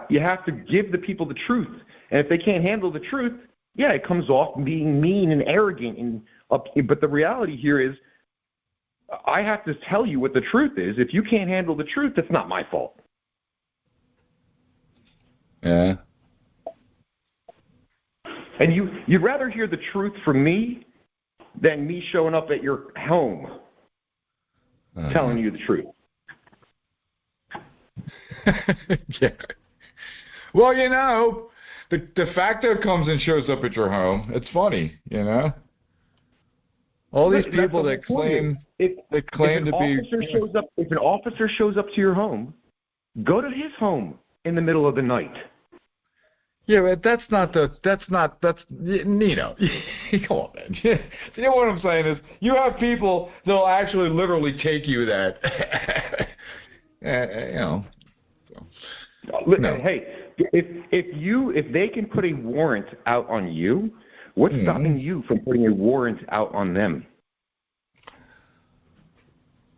you have to give the people the truth, and if they can't handle the truth, yeah, it comes off being mean and arrogant and up. But the reality here is, I have to tell you what the truth is. If you can't handle the truth, that's not my fault. Yeah. And you'd rather hear the truth from me than me showing up at your home telling you the truth. Yeah. Well, the de facto comes and shows up at your home. It's funny, All these people that claim to be. If an officer shows up to your home, go to his home in the middle of the night. Yeah, but that's Nino. Come on, man. You know what I'm saying is, you have people that'll actually literally take you that, So. No. Hey, if they can put a warrant out on you, what's stopping you from putting a warrant out on them?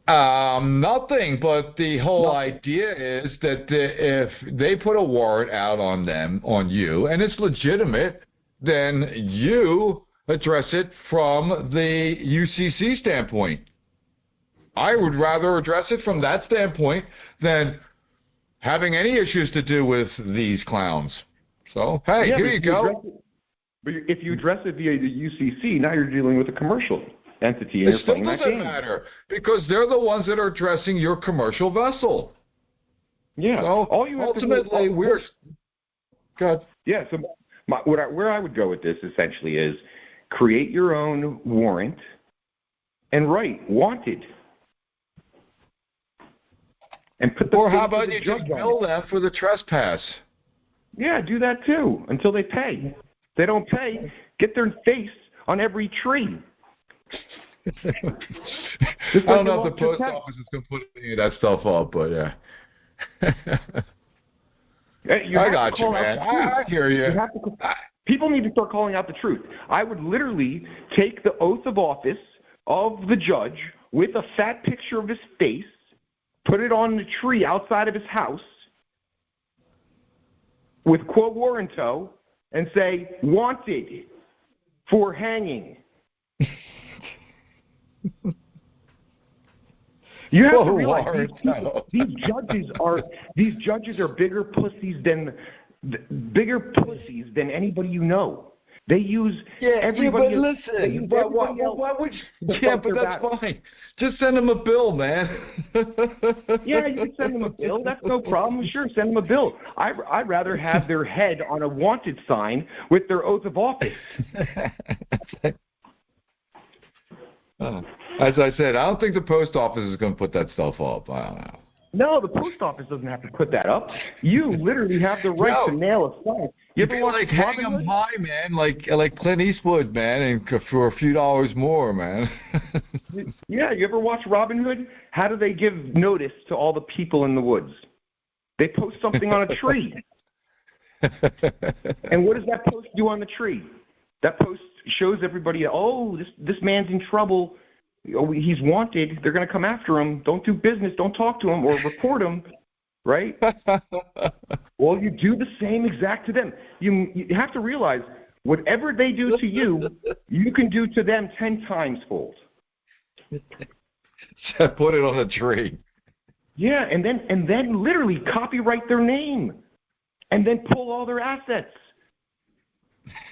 Nothing, but the whole idea is that if they put a warrant out on you, and it's legitimate, then you address it from the UCC standpoint. I would rather address it from that standpoint than having any issues to do with these clowns. So, hey, here you go. But if you address it via the UCC, now you're dealing with a commercial entity, and it still doesn't matter, because they're the ones that are addressing your commercial vessel. Yeah. So all you have ultimately, we're good. Yeah. So where I would go with this essentially is create your own warrant and write wanted, and put the. Or how about you just bill them for the trespass? Yeah, do that too until they pay. If they don't pay, get their face on every tree. I don't know if the post office is going to put any of that stuff up, but yeah. I got you, man. I hear you. People need to start calling out the truth. I would literally take the oath of office of the judge with a fat picture of his face, put it on the tree outside of his house with quo warranto, and say, wanted for hanging. You have to realize these judges are bigger pussies than anybody you know. They use everybody. But listen, why would you? Yeah, but that's fine. Just send them a bill, man. Yeah, you can send them a bill. That's no problem. Sure, send them a bill. I'd rather have their head on a wanted sign with their oath of office. As I said, I don't think the post office is going to put that stuff up. I don't know. No, the post office doesn't have to put that up. You literally have the right to nail a sign. You ever watch hang them high, man, like Clint Eastwood, man, and for a few dollars more, man. Yeah, you ever watch Robin Hood? How do they give notice to all the people in the woods? They post something on a tree. And what does that post do on the tree? That post shows everybody, oh, this man's in trouble. Oh, he's wanted. They're going to come after him. Don't do business. Don't talk to him or report him, right? Well, you do the same exact to them. You have to realize whatever they do to you, you can do to them 10 times fold. Put it on a tree. Yeah, and then literally copyright their name, and then pull all their assets.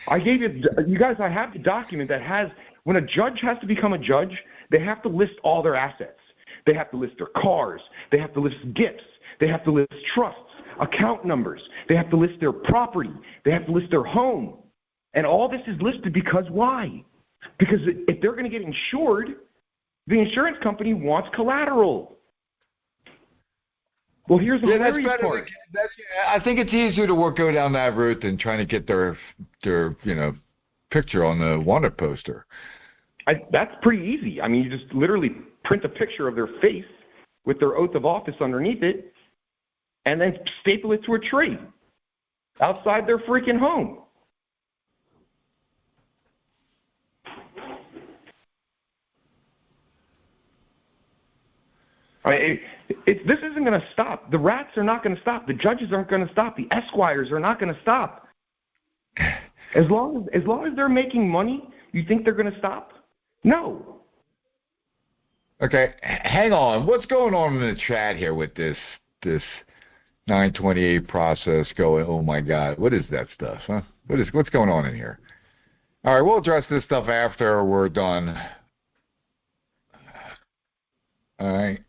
I gave you guys. I have the document that has when a judge has to become a judge. They have to list all their assets. They have to list their cars. They have to list gifts. They have to list trusts, account numbers. They have to list their property. They have to list their home. And all this is listed because why? Because if they're going to get insured, the insurance company wants collateral. Well, here's the hilarious part. I think it's easier to go down that route than trying to get their picture on the wanted poster. That's pretty easy. I mean, you just literally print a picture of their face with their oath of office underneath it, and then staple it to a tree outside their freaking home. I mean, this isn't going to stop. The rats are not going to stop. The judges aren't going to stop. The esquires are not going to stop. As long as they're making money, you think they're going to stop? No. Okay, hang on. What's going on in the chat here with this 928 process going? Oh my God, what is that stuff? Huh? What's going on in here? All right, we'll address this stuff after we're done. All right,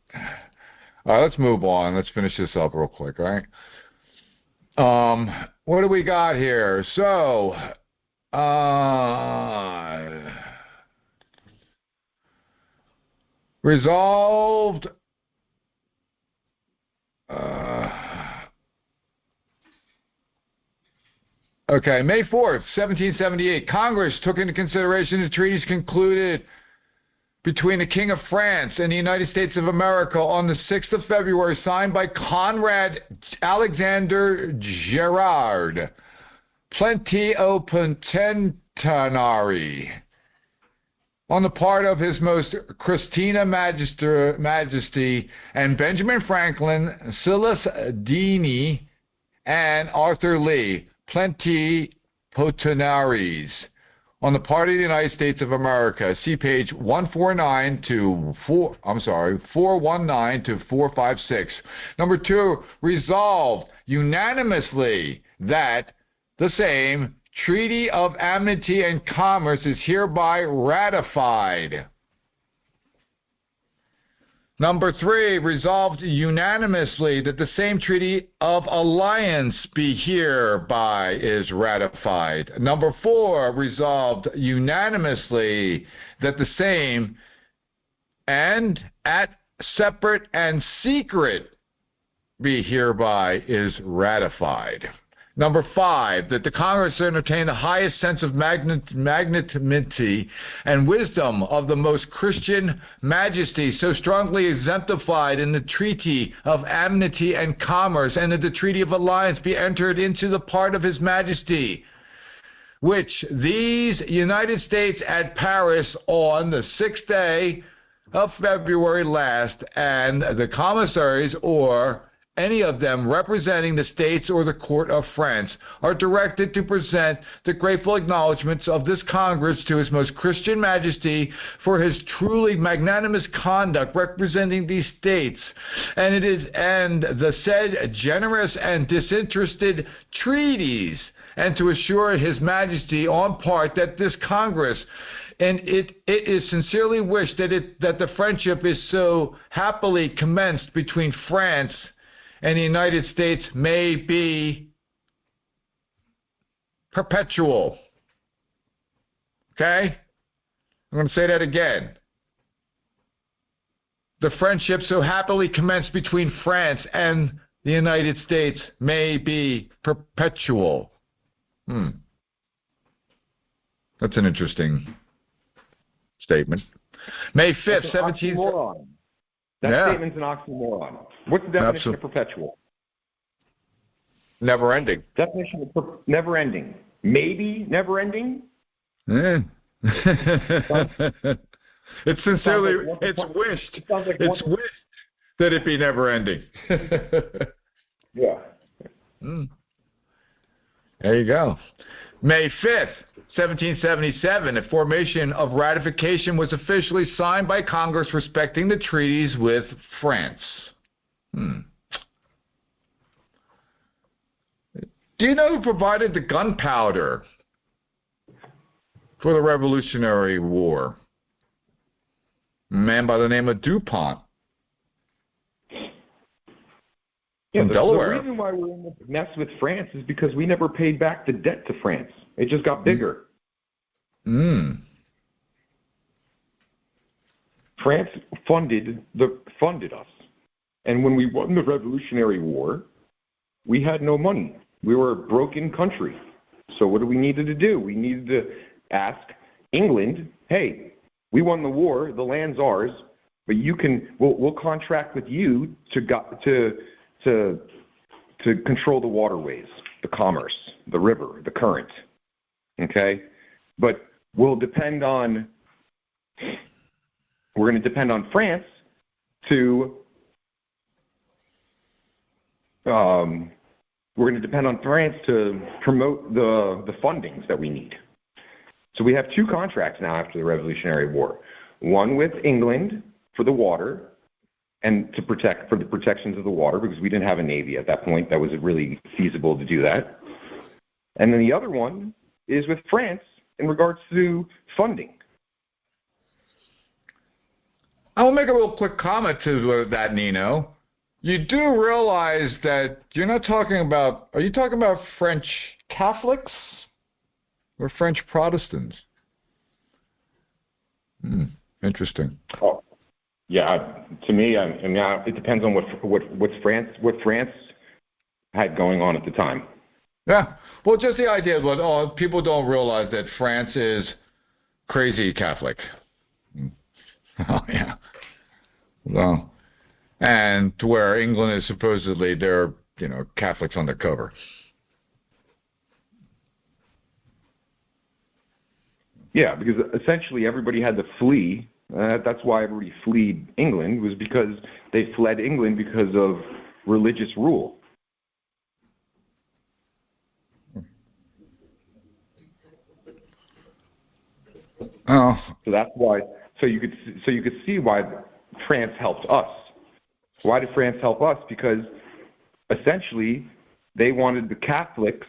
let's move on. Let's finish this up real quick. All right. What do we got here? So, resolved. Okay, May 4th, 1778, Congress took into consideration the treaties concluded between the King of France and the United States of America on the 6th of February, signed by Conrad Alexander Gerard, Plenipotentiary, on the part of His Most Christina Majesty and Benjamin Franklin, Silas Deany, and Arthur Lee, plenipotentiaries, on the part of the United States of America. See page 419 to 456. Number 2, resolved unanimously that the same Treaty of Amity and Commerce is hereby ratified. Number 3, resolved unanimously that the same Treaty of Alliance be hereby is ratified. Number 4, resolved unanimously that the same and at separate and secret be hereby is ratified. Number 5, that the Congress entertain the highest sense of magnanimity and wisdom of the most Christian majesty, so strongly exemplified in the Treaty of Amity and Commerce, and that the Treaty of Alliance be entered into the part of His Majesty, which these United States at Paris on the 6th day of February last, and the commissaries or any of them representing the states or the court of France are directed to present the grateful acknowledgments of this Congress to His Most Christian Majesty for his truly magnanimous conduct representing these states, and the said generous and disinterested treaties and to assure His Majesty on part that this Congress, and it is sincerely wished that the friendship is so happily commenced between France and the United States may be perpetual. Okay? I'm going to say that again. The friendship so happily commenced between France and the United States may be perpetual. That's an interesting statement. May 5th, 17th. That statement's an oxymoron. What's the definition of perpetual? Never ending. Definition of never ending. Maybe never ending? It's sincerely, it's wished. It's wished that it be never ending. Yeah. There you go. May 5th, 1777, a formation of ratification was officially signed by Congress respecting the treaties with France. Do you know who provided the gunpowder for the Revolutionary War? A man by the name of DuPont. Yeah, From Delaware. The reason why we're in the mess with France is because we never paid back the debt to France. It just got bigger. France funded us. And when we won the Revolutionary War, we had no money. We were a broken country. So what do we needed to do? We needed to ask England, hey, we won the war, the land's ours, but we'll contract with you to control the waterways, the commerce, the river, the current. Okay? But we're going to depend on France to promote the fundings that we need. So we have two contracts now after the Revolutionary War. One with England for the water and for the protections of the water, because we didn't have a navy at that point that was really feasible to do that. And then the other one is with France in regards to funding. I'll make a real quick comment to that, Nino. You do realize that you're not talking about, are you talking about French Catholics or French Protestants? Interesting. Oh, yeah. To me, it depends on what France had going on at the time. Yeah. Well, just the idea that people don't realize that France is crazy Catholic. Oh, yeah. Well, and to where England is supposedly they're, Catholics undercover. Yeah, because essentially everybody had to flee. That's why everybody fled England, was because they fled England because of religious rule. Oh. So that's why. So you could see why France helped us. Why did France help us? Because essentially they wanted the Catholics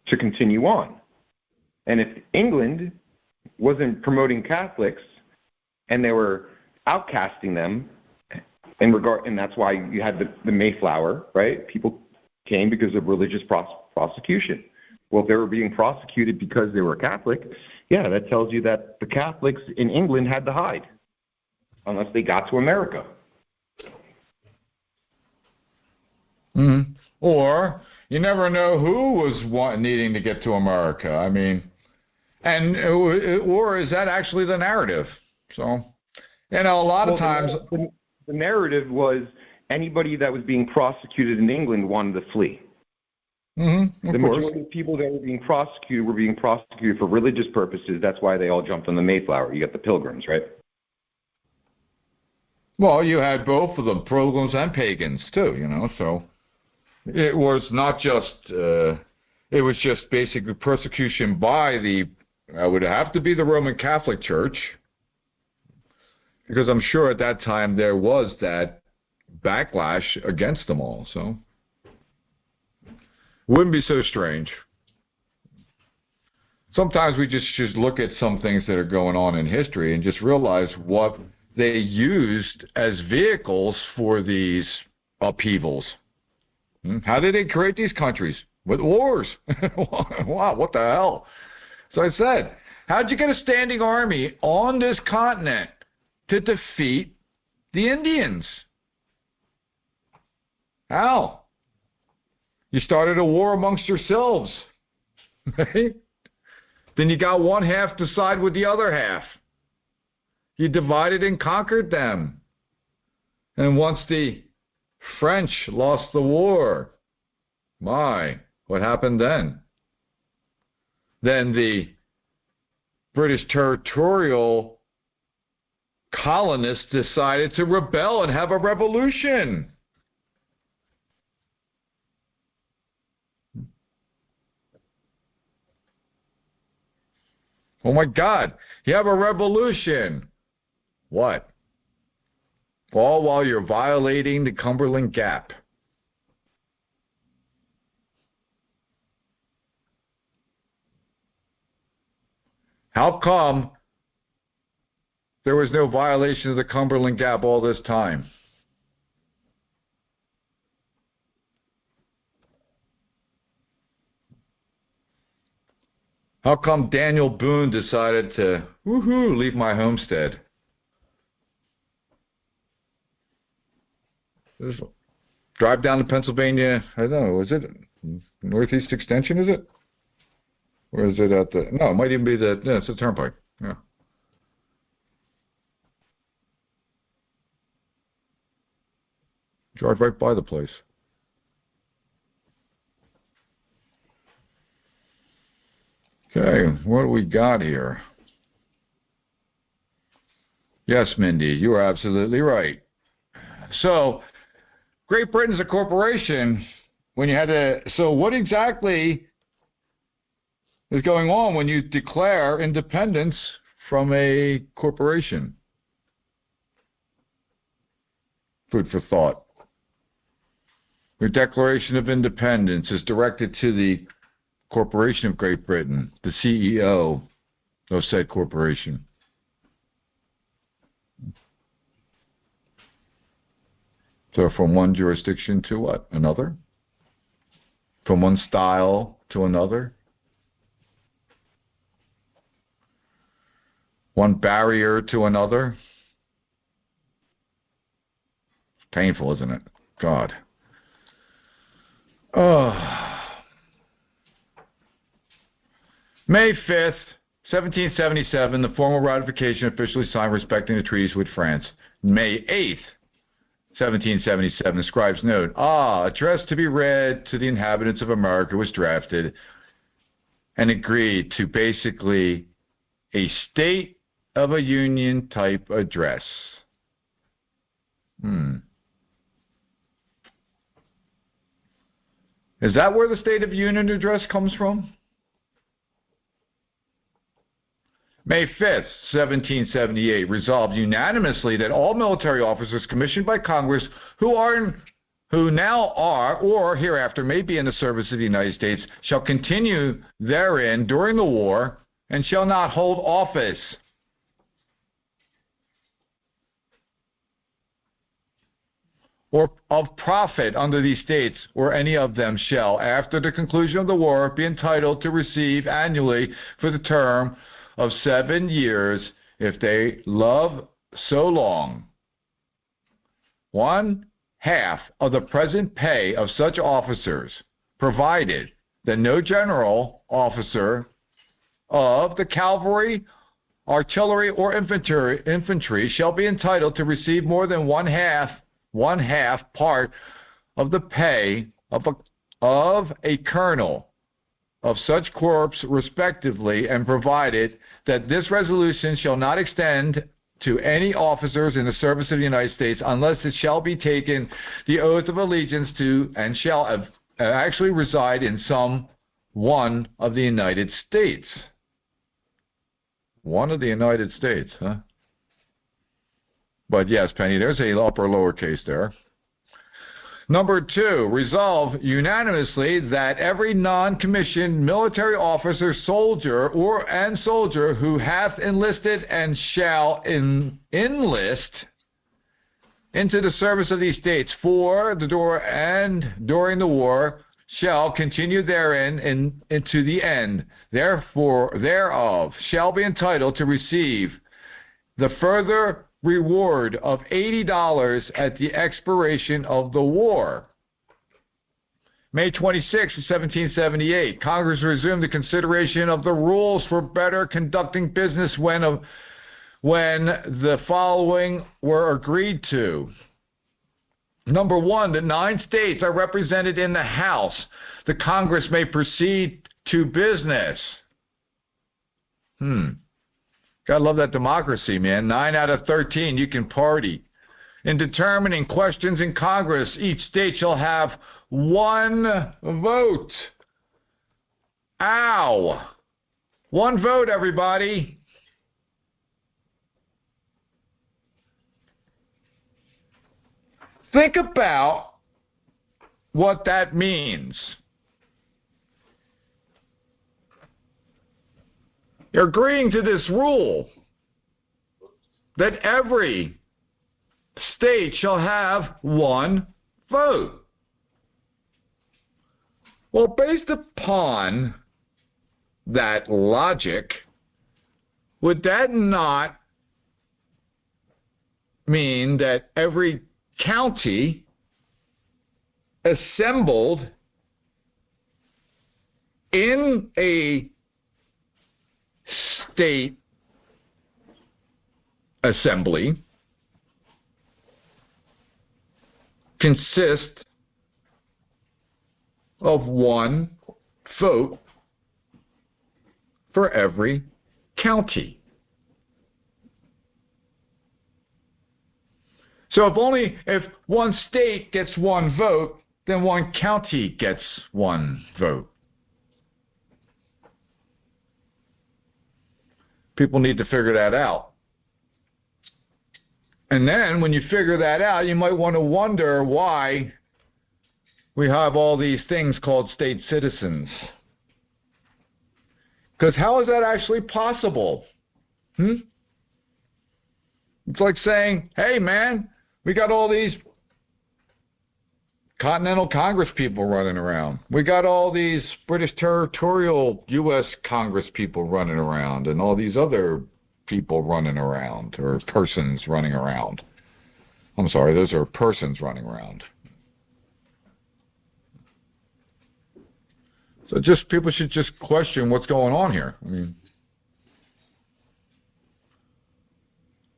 to continue on. And if England wasn't promoting Catholics and they were outcasting them, and that's why you had the Mayflower, right? People came because of religious prosecution. Well, if they were being prosecuted because they were Catholic, yeah, that tells you that the Catholics in England had to hide unless they got to America. Mm-hmm. Or you never know who was needing to get to America. I mean, or is that actually the narrative? So, a lot of times the narrative was anybody that was being prosecuted in England wanted to flee. Mm-hmm, the majority of people that were being prosecuted for religious purposes. That's why they all jumped on the Mayflower. You got the Pilgrims, right? Well, you had both of them, Pilgrims and pagans too. So it was not just it was just basically persecution by would have to be the Roman Catholic Church, because I'm sure at that time there was that backlash against them all. So wouldn't be so strange. sometimes we just should look at some things that are going on in history and just realize what they used as vehicles for these upheavals. How did they create these countries? With wars. Wow, what the hell? So I said, how'd you get a standing army on this continent to defeat the Indians? How? You started a war amongst yourselves. Right? Then you got one half to side with the other half. You divided and conquered them. And once the French lost the war, what happened then? Then the British territorial colonists decided to rebel and have a revolution. Oh my God, you have a revolution. What? All while you're violating the Cumberland Gap. How come there was no violation of the Cumberland Gap all this time? How come Daniel Boone decided to, leave my homestead? Just drive down to Pennsylvania, I don't know, is it Northeast Extension, is it? Or is it at the, no, it might even be it's the Turnpike, yeah. Drive right by the place. Okay, what do we got here? Yes, Mindy, you are absolutely right. So, Great Britain's a corporation. When you had to, so what exactly is going on when you declare independence from a corporation? Food for thought. Your Declaration of Independence is directed to the Corporation of Great Britain, the CEO of said corporation. So from one jurisdiction to what? Another? From one style to another? One barrier to another? It's painful, isn't it? God. Oh. May 5th, 1777, the formal ratification officially signed respecting the treaties with France. May 8th, 1777, the scribe's note. Address to be read to the inhabitants of America was drafted and agreed to basically a State of a Union type address. Is that where the State of Union address comes from? May 5th, 1778, resolved unanimously that all military officers commissioned by Congress who now are or hereafter may be in the service of the United States shall continue therein during the war and shall not hold office. Or of profit under these states, or any of them shall, after the conclusion of the war, be entitled to receive annually for the term of 7 years, if they love so long, 1/2 of the present pay of such officers, provided that no general officer of the cavalry, artillery, or infantry shall be entitled to receive more than one half part of the pay of a colonel of such corps respectively, and provided that this resolution shall not extend to any officers in the service of the United States unless it shall be taken the oath of allegiance to and shall actually reside in some one of the United States. One of the United States, huh? But yes, Penny, there's a upper lowercase there. Number 2, resolve unanimously that every non-commissioned military officer, soldier, and soldier who hath enlisted and shall enlist into the service of these states for the door and during the war shall continue therein into the end, therefore thereof shall be entitled to receive the further reward of $80 at the expiration of the war. May 26, 1778, Congress resumed the consideration of the rules for better conducting business when the following were agreed to. Number 1, the 9 states are represented in the House. The Congress may proceed to business. Gotta love that democracy, man. 9 out of 13, you can party. In determining questions in Congress, each state shall have 1 vote. Ow! 1 vote, everybody. Think about what that means. You're agreeing to this rule that every state shall have 1 vote. Well, based upon that logic, would that not mean that every county assembled in a state assembly consists of 1 vote for every county? So if 1 state gets 1 vote, then 1 county gets 1 vote. People need to figure that out. And then when you figure that out, you might want to wonder why we have all these things called state citizens. Because how is that actually possible? It's like saying, hey man, we got all these Continental Congress people running around. We got all these British territorial U.S. Congress people running around and all these other people running around, or persons running around. I'm sorry, those are persons running around. So people should just question what's going on here. I mean,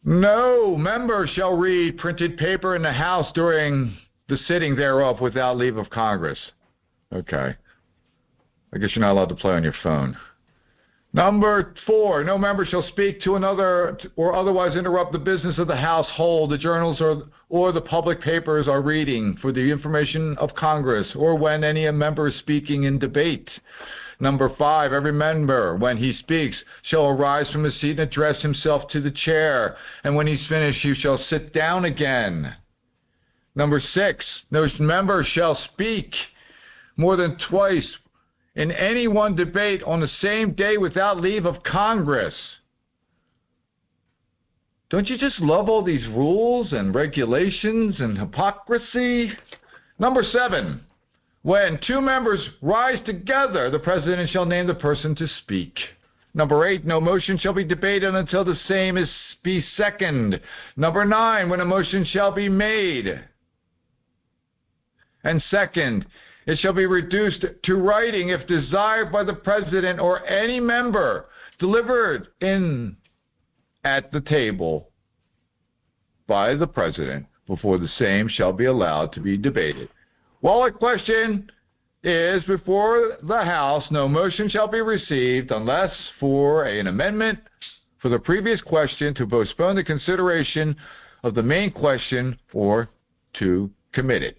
no member shall read printed paper in the House during the sitting thereof without leave of Congress. Okay. I guess you're not allowed to play on your phone. Number 4, no member shall speak to another or otherwise interrupt the business of the household, the journals or the public papers are reading for the information of Congress, or when any member is speaking in debate. Number 5, every member, when he speaks, shall arise from his seat and address himself to the chair, and when he's finished, you shall sit down again. Number 6, no member shall speak more than twice in any one debate on the same day without leave of Congress. Don't you just love all these rules and regulations and hypocrisy? Number 7, when 2 members rise together, the president shall name the person to speak. Number 8, no motion shall be debated until the same be seconded. Number 9, when a motion shall be made and second, it shall be reduced to writing if desired by the president or any member, delivered in at the table by the president before the same shall be allowed to be debated. While a question is before the House, no motion shall be received unless for an amendment for the previous question to postpone the consideration of the main question or to commit it.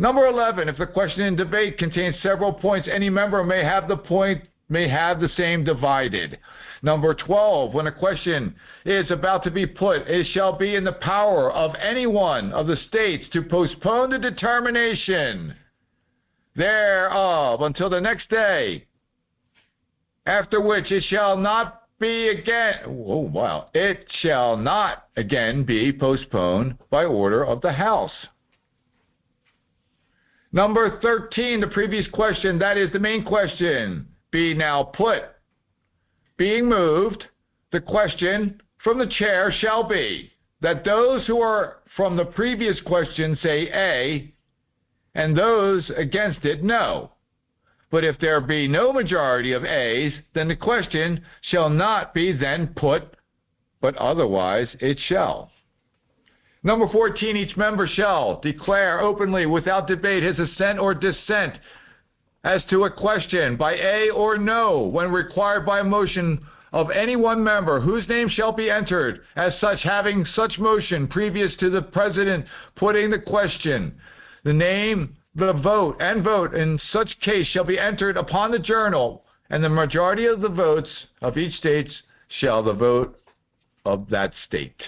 Number 11, if the question in debate contains several points, any member may have the point may have the same divided. Number 12, when a question is about to be put, it shall be in the power of any one of the states to postpone the determination thereof until the next day, after which it shall not be again, it shall not again be postponed by order of the House. Number 13, the previous question, that is the main question, be now put. Being moved, the question from the chair shall be that those who are from the previous question say A, and those against it no. But if there be no majority of A's, then the question shall not be then put, but otherwise it shall. Number 14, each member shall declare openly without debate his assent or dissent as to a question by A or no when required by a motion of any one member whose name shall be entered as such having such motion previous to the president putting the question. The name, the vote, and vote in such case shall be entered upon the journal, and the majority of the votes of each state shall the vote of that state.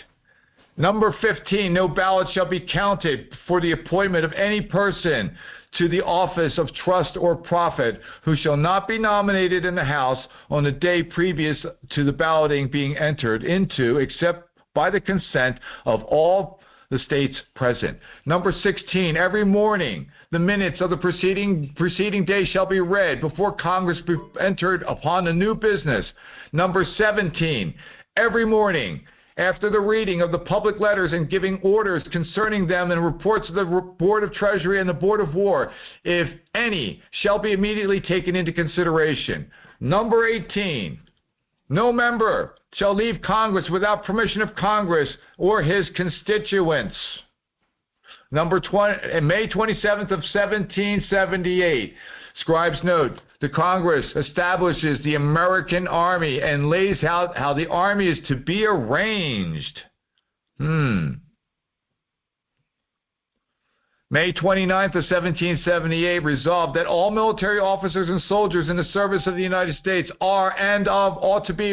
Number 15, no ballot shall be counted for the appointment of any person to the office of trust or profit who shall not be nominated in the House on the day previous to the balloting being entered into, except by the consent of all the states present. Number 16, every morning the minutes of the preceding day shall be read before Congress be entered upon the new business. Number 17, every morning after the reading of the public letters and giving orders concerning them and reports of the Board of Treasury and the Board of War, if any, shall be immediately taken into consideration. Number 18, no member shall leave Congress without permission of Congress or his constituents. Number 20, May 27th of 1778, scribes note, the Congress establishes the American Army and lays out how the Army is to be arranged. May 29th of 1778, resolved that all military officers and soldiers in the service of the United States are and ought to be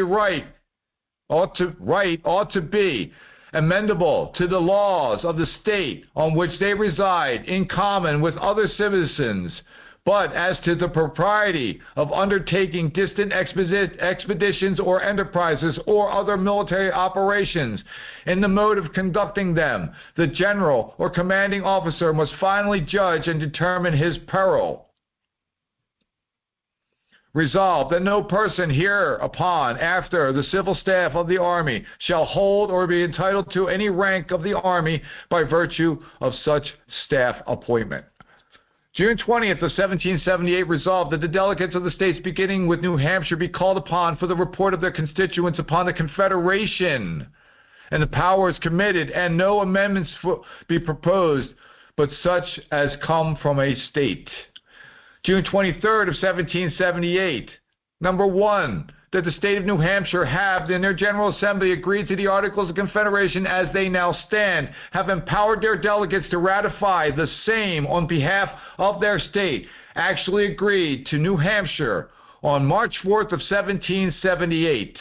amendable to the laws of the state on which they reside in common with other citizens. But as to the propriety of undertaking distant expeditions or enterprises or other military operations, in the mode of conducting them, the general or commanding officer must finally judge and determine his peril. Resolved that no person hereupon after the civil staff of the Army shall hold or be entitled to any rank of the Army by virtue of such staff appointment. June 20th of 1778 resolved that the delegates of the states beginning with New Hampshire be called upon for the report of their constituents upon the Confederation, and the powers committed, and no amendments be proposed but such as come from a state. June 23rd of 1778, number 1, that the state of New Hampshire have in their General Assembly agreed to the Articles of Confederation as they now stand, have empowered their delegates to ratify the same on behalf of their state, actually agreed to New Hampshire on March 4th of 1778.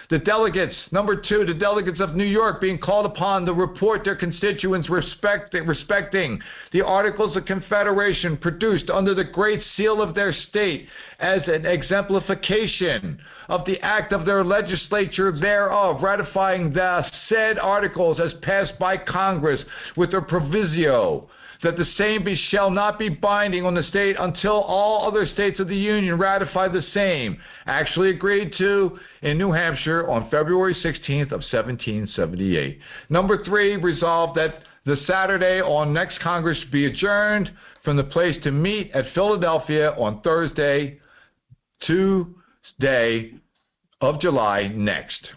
The delegates, number 2, the delegates of New York being called upon to report their constituents respecting the Articles of Confederation produced under the Great Seal of their state as an exemplification of the act of their legislature thereof, ratifying the said articles as passed by Congress with a proviso that the same shall not be binding on the state until all other states of the Union ratify the same, actually agreed to in New Hampshire on February 16th of 1778. Number 3, resolved that the Saturday on next Congress be adjourned from the place to meet at Philadelphia on Thursday, 2nd of July next.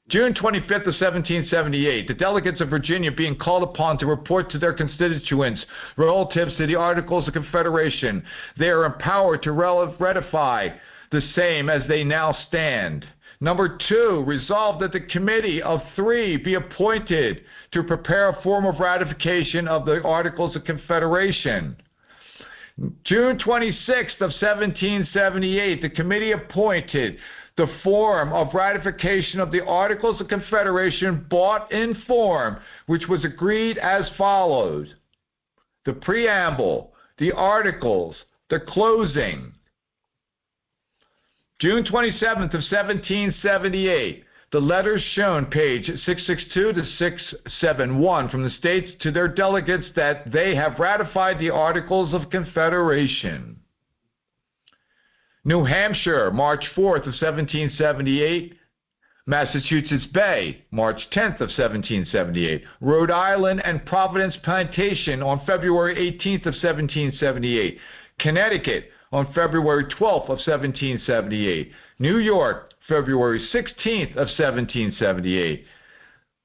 June 25th of 1778, the delegates of Virginia being called upon to report to their constituents relatives to the Articles of Confederation, they are empowered to ratify the same as they now stand. Number 2, resolved that the committee of 3 be appointed to prepare a form of ratification of the Articles of Confederation. June 26th of 1778, the committee appointed the form of ratification of the Articles of Confederation brought in form, which was agreed as follows: the preamble, the articles, the closing. June 27th of 1778, the letters shown, page 662 to 671, from the states to their delegates that they have ratified the Articles of Confederation. New Hampshire, March 4th of 1778. Massachusetts Bay, March 10th of 1778. Rhode Island and Providence Plantation on February 18th of 1778. Connecticut on February 12th of 1778. New York, February 16th of 1778.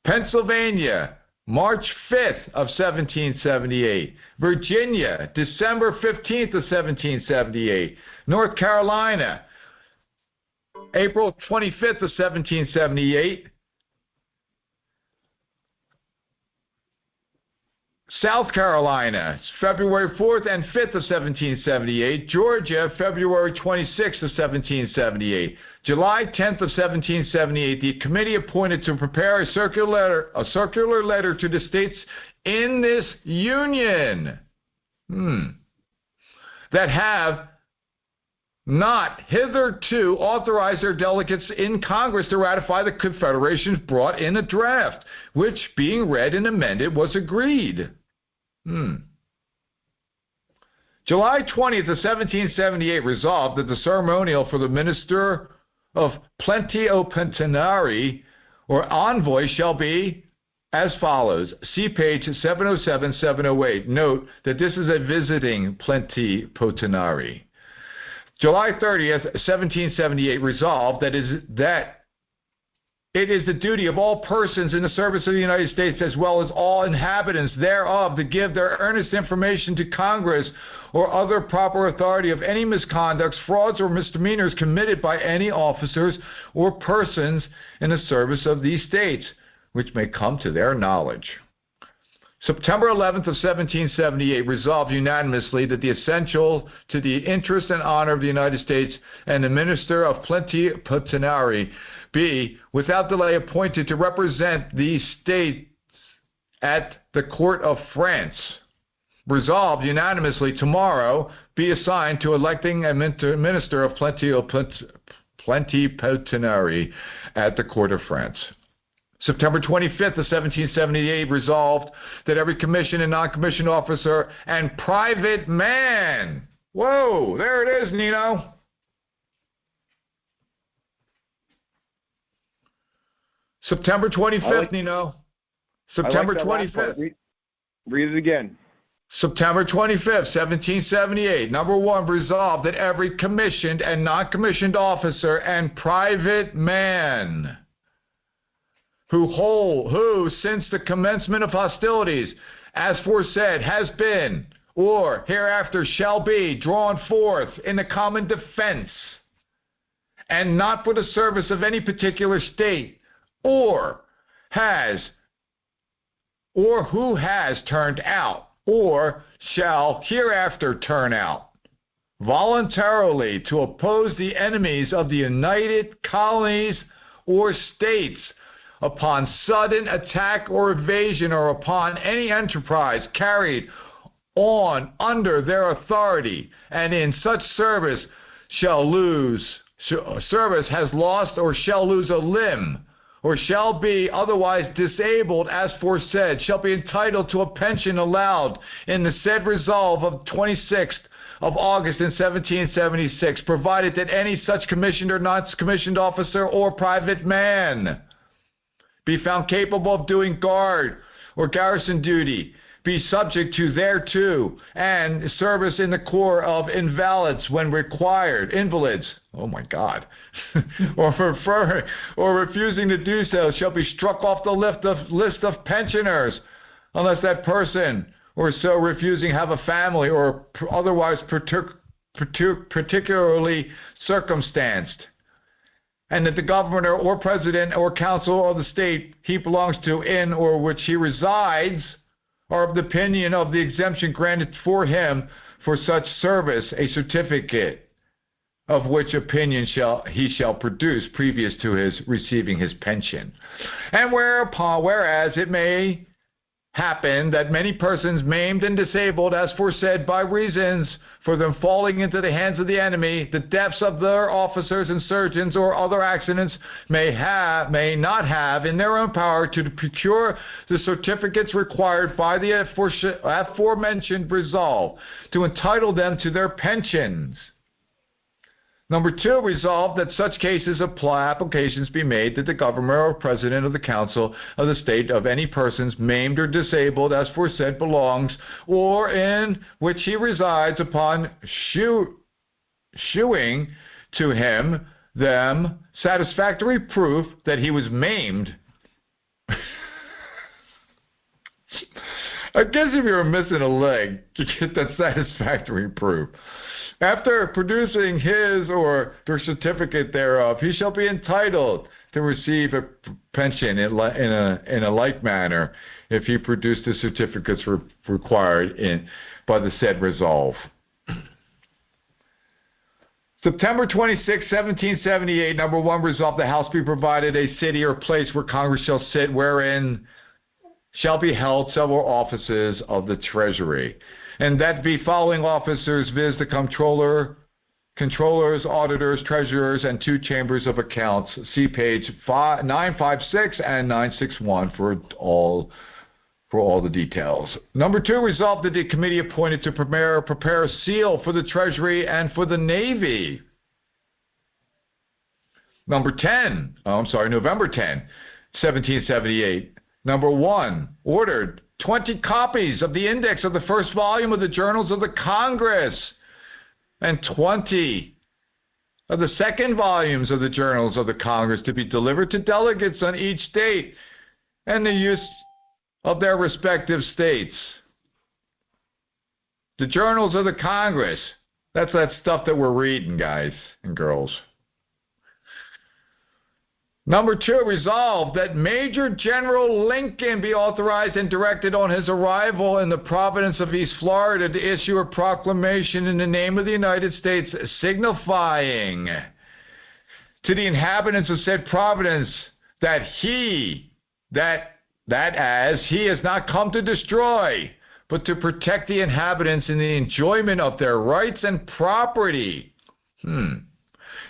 Pennsylvania, March 5th of 1778. Virginia, December 15th of 1778. North Carolina, April 25th of 1778. South Carolina, February 4th and 5th of 1778. Georgia, February 26th of 1778. July 10th of 1778, the committee appointed to prepare a circular letter to the states in this union that have not hitherto authorized their delegates in Congress to ratify the Confederations brought in a draft, which, being read and amended, was agreed. July 20th of 1778 resolved that the ceremonial for the Minister of Plenipotentiary or envoy shall be as follows. See page 707, 708. Note that this is a visiting plenipotentiary. July 30th, 1778 resolved that it is the duty of all persons in the service of the United States, as well as all inhabitants thereof, to give their earnest information to Congress or other proper authority of any misconducts, frauds, or misdemeanors committed by any officers or persons in the service of these states, which may come to their knowledge. September 11th of 1778 resolved unanimously that the essential to the interest and honor of the United States and the Minister of Plenipotentiary be, without delay, appointed to represent these states at the court of France. Resolved unanimously, tomorrow be assigned to electing a Minister of Plenipotentiary at the court of France. September 25th of 1778 resolved that every commissioned and non-commissioned officer and private man, whoa, there it is, Nino. September 25th, Nino. September 25th. Read it again. September 25th, 1778. Number one, resolved that every commissioned and non-commissioned officer and private man who since the commencement of hostilities, as foresaid, has been, or hereafter shall be, drawn forth in the common defense, and not for the service of any particular state, or who has turned out, or shall hereafter turn out, voluntarily to oppose the enemies of the United Colonies or States, upon sudden attack or evasion, or upon any enterprise carried on under their authority, and in such service has lost or shall lose a limb, or shall be otherwise disabled as foresaid, shall be entitled to a pension allowed in the said resolve of 26th of August in 1776, provided that any such commissioned or non-commissioned officer or private man be found capable of doing guard or garrison duty, be subject to thereto, and service in the corps of invalids when required, invalids, oh my God, or refusing to do so, shall be struck off the list of pensioners, unless that person or so refusing have a family or otherwise particularly circumstanced, and that the governor or president or council of the state he belongs to in or which he resides are of the opinion of the exemption granted for him for such service a certificate of which opinion he shall produce previous to his receiving his pension. And whereas it may happen that many persons maimed and disabled as foresaid by reasons for them falling into the hands of the enemy, the deaths of their officers and surgeons or other accidents may not have in their own power to procure the certificates required by the aforementioned resolve to entitle them to their pensions. Number 2, resolve that such cases applications be made that the governor or president of the council of the state of any persons maimed or disabled as foresaid belongs, or in which he resides upon shewing to him them satisfactory proof that he was maimed. I guess if you're missing a leg, you get that satisfactory proof. After producing his or their certificate thereof, he shall be entitled to receive a pension in a like manner if he produced the certificates required by the said resolve. September 26, 1778, number 1, resolve the House be provided a city or place where Congress shall sit, wherein shall be held several offices of the Treasury, and that be following officers, viz. The controllers, auditors, treasurers, and 2 chambers of accounts. See page 956 and 961 for all the details. Number 2, resolve that the committee appointed to prepare a seal for the Treasury and for the Navy. November 10, 1778. Number 1, ordered 20 copies of the index of the first volume of the Journals of the Congress and 20 of the second volumes of the Journals of the Congress to be delivered to delegates on each state and the use of their respective states. The Journals of the Congress, that's that stuff that we're reading, guys and girls. Number 2, resolve that Major General Lincoln be authorized and directed on his arrival in the province of East Florida to issue a proclamation in the name of the United States signifying to the inhabitants of said province that as he has not come to destroy, but to protect the inhabitants in the enjoyment of their rights and property.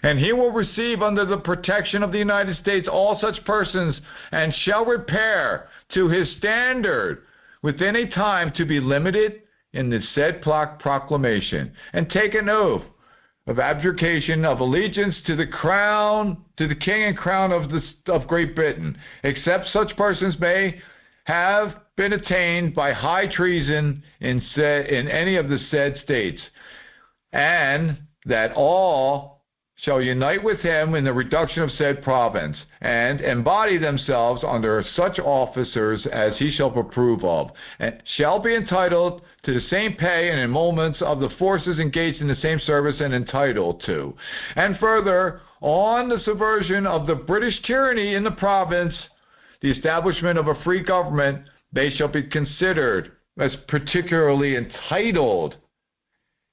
And he will receive under the protection of the United States all such persons, and shall repair to his standard within a time to be limited in the said proclamation, and take an oath of abjuration of allegiance to the king and crown of Great Britain, except such persons may have been attainted by high treason in any of the said states, and that all shall unite with him in the reduction of said province, and embody themselves under such officers as he shall approve of, and shall be entitled to the same pay and emoluments of the forces engaged in the same service and entitled to. And further, on the subversion of the British tyranny in the province, the establishment of a free government, they shall be considered as particularly entitled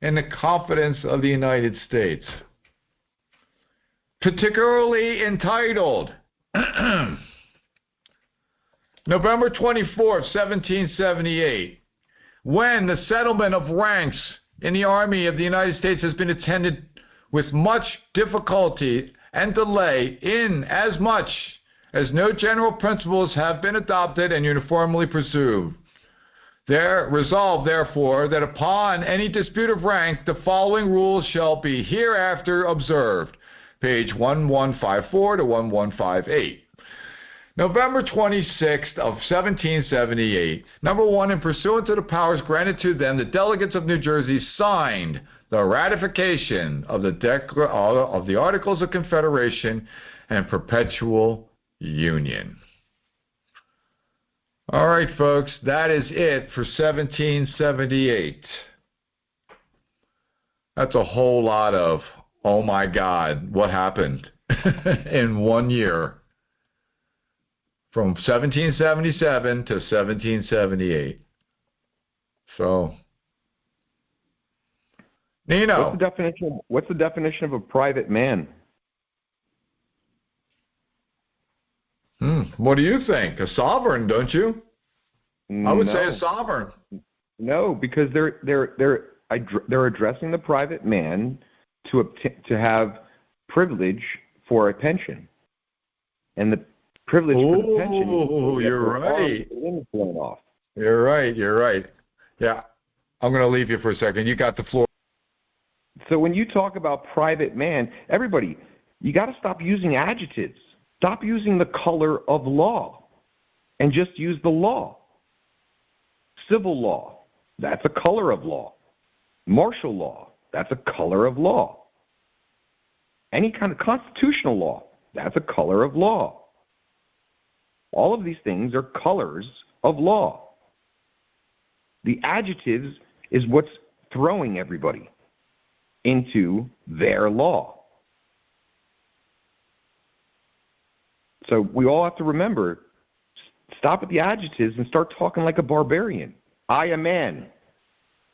in the confidence of the United States. Particularly entitled. November 24th, 1778. When the settlement of ranks in the Army of the United States has been attended with much difficulty and delay, in as much as no general principles have been adopted and uniformly pursued. Resolved, therefore, that upon any dispute of rank, the following rules shall be hereafter observed. Page 1154 to 1158. November 26th of 1778. Number 1, in pursuant to the powers granted to them, the delegates of New Jersey signed the ratification of the Articles of Confederation and Perpetual Union. All right, folks, that is it for 1778. That's a whole lot of, oh my God, what happened in 1 year from 1777 to 1778. So Nino. What's the definition of a private man? What do you think? A sovereign, don't you? I would say No. a sovereign. No, because they're addressing the private man to have privilege for a pension, and the privilege for the pension. Oh, you're right. Blown off. You're right. Yeah, I'm going to leave you for a second. You got the floor. So when you talk about private man, everybody, you got to stop using adjectives. Stop using the color of law, and just use the law. Civil law, that's a color of law. Martial law, that's a color of law. Any kind of constitutional law, that's a color of law. All of these things are colors of law. The adjectives is what's throwing everybody into their law. So we all have to remember, stop at the adjectives and start talking like a barbarian. I am man.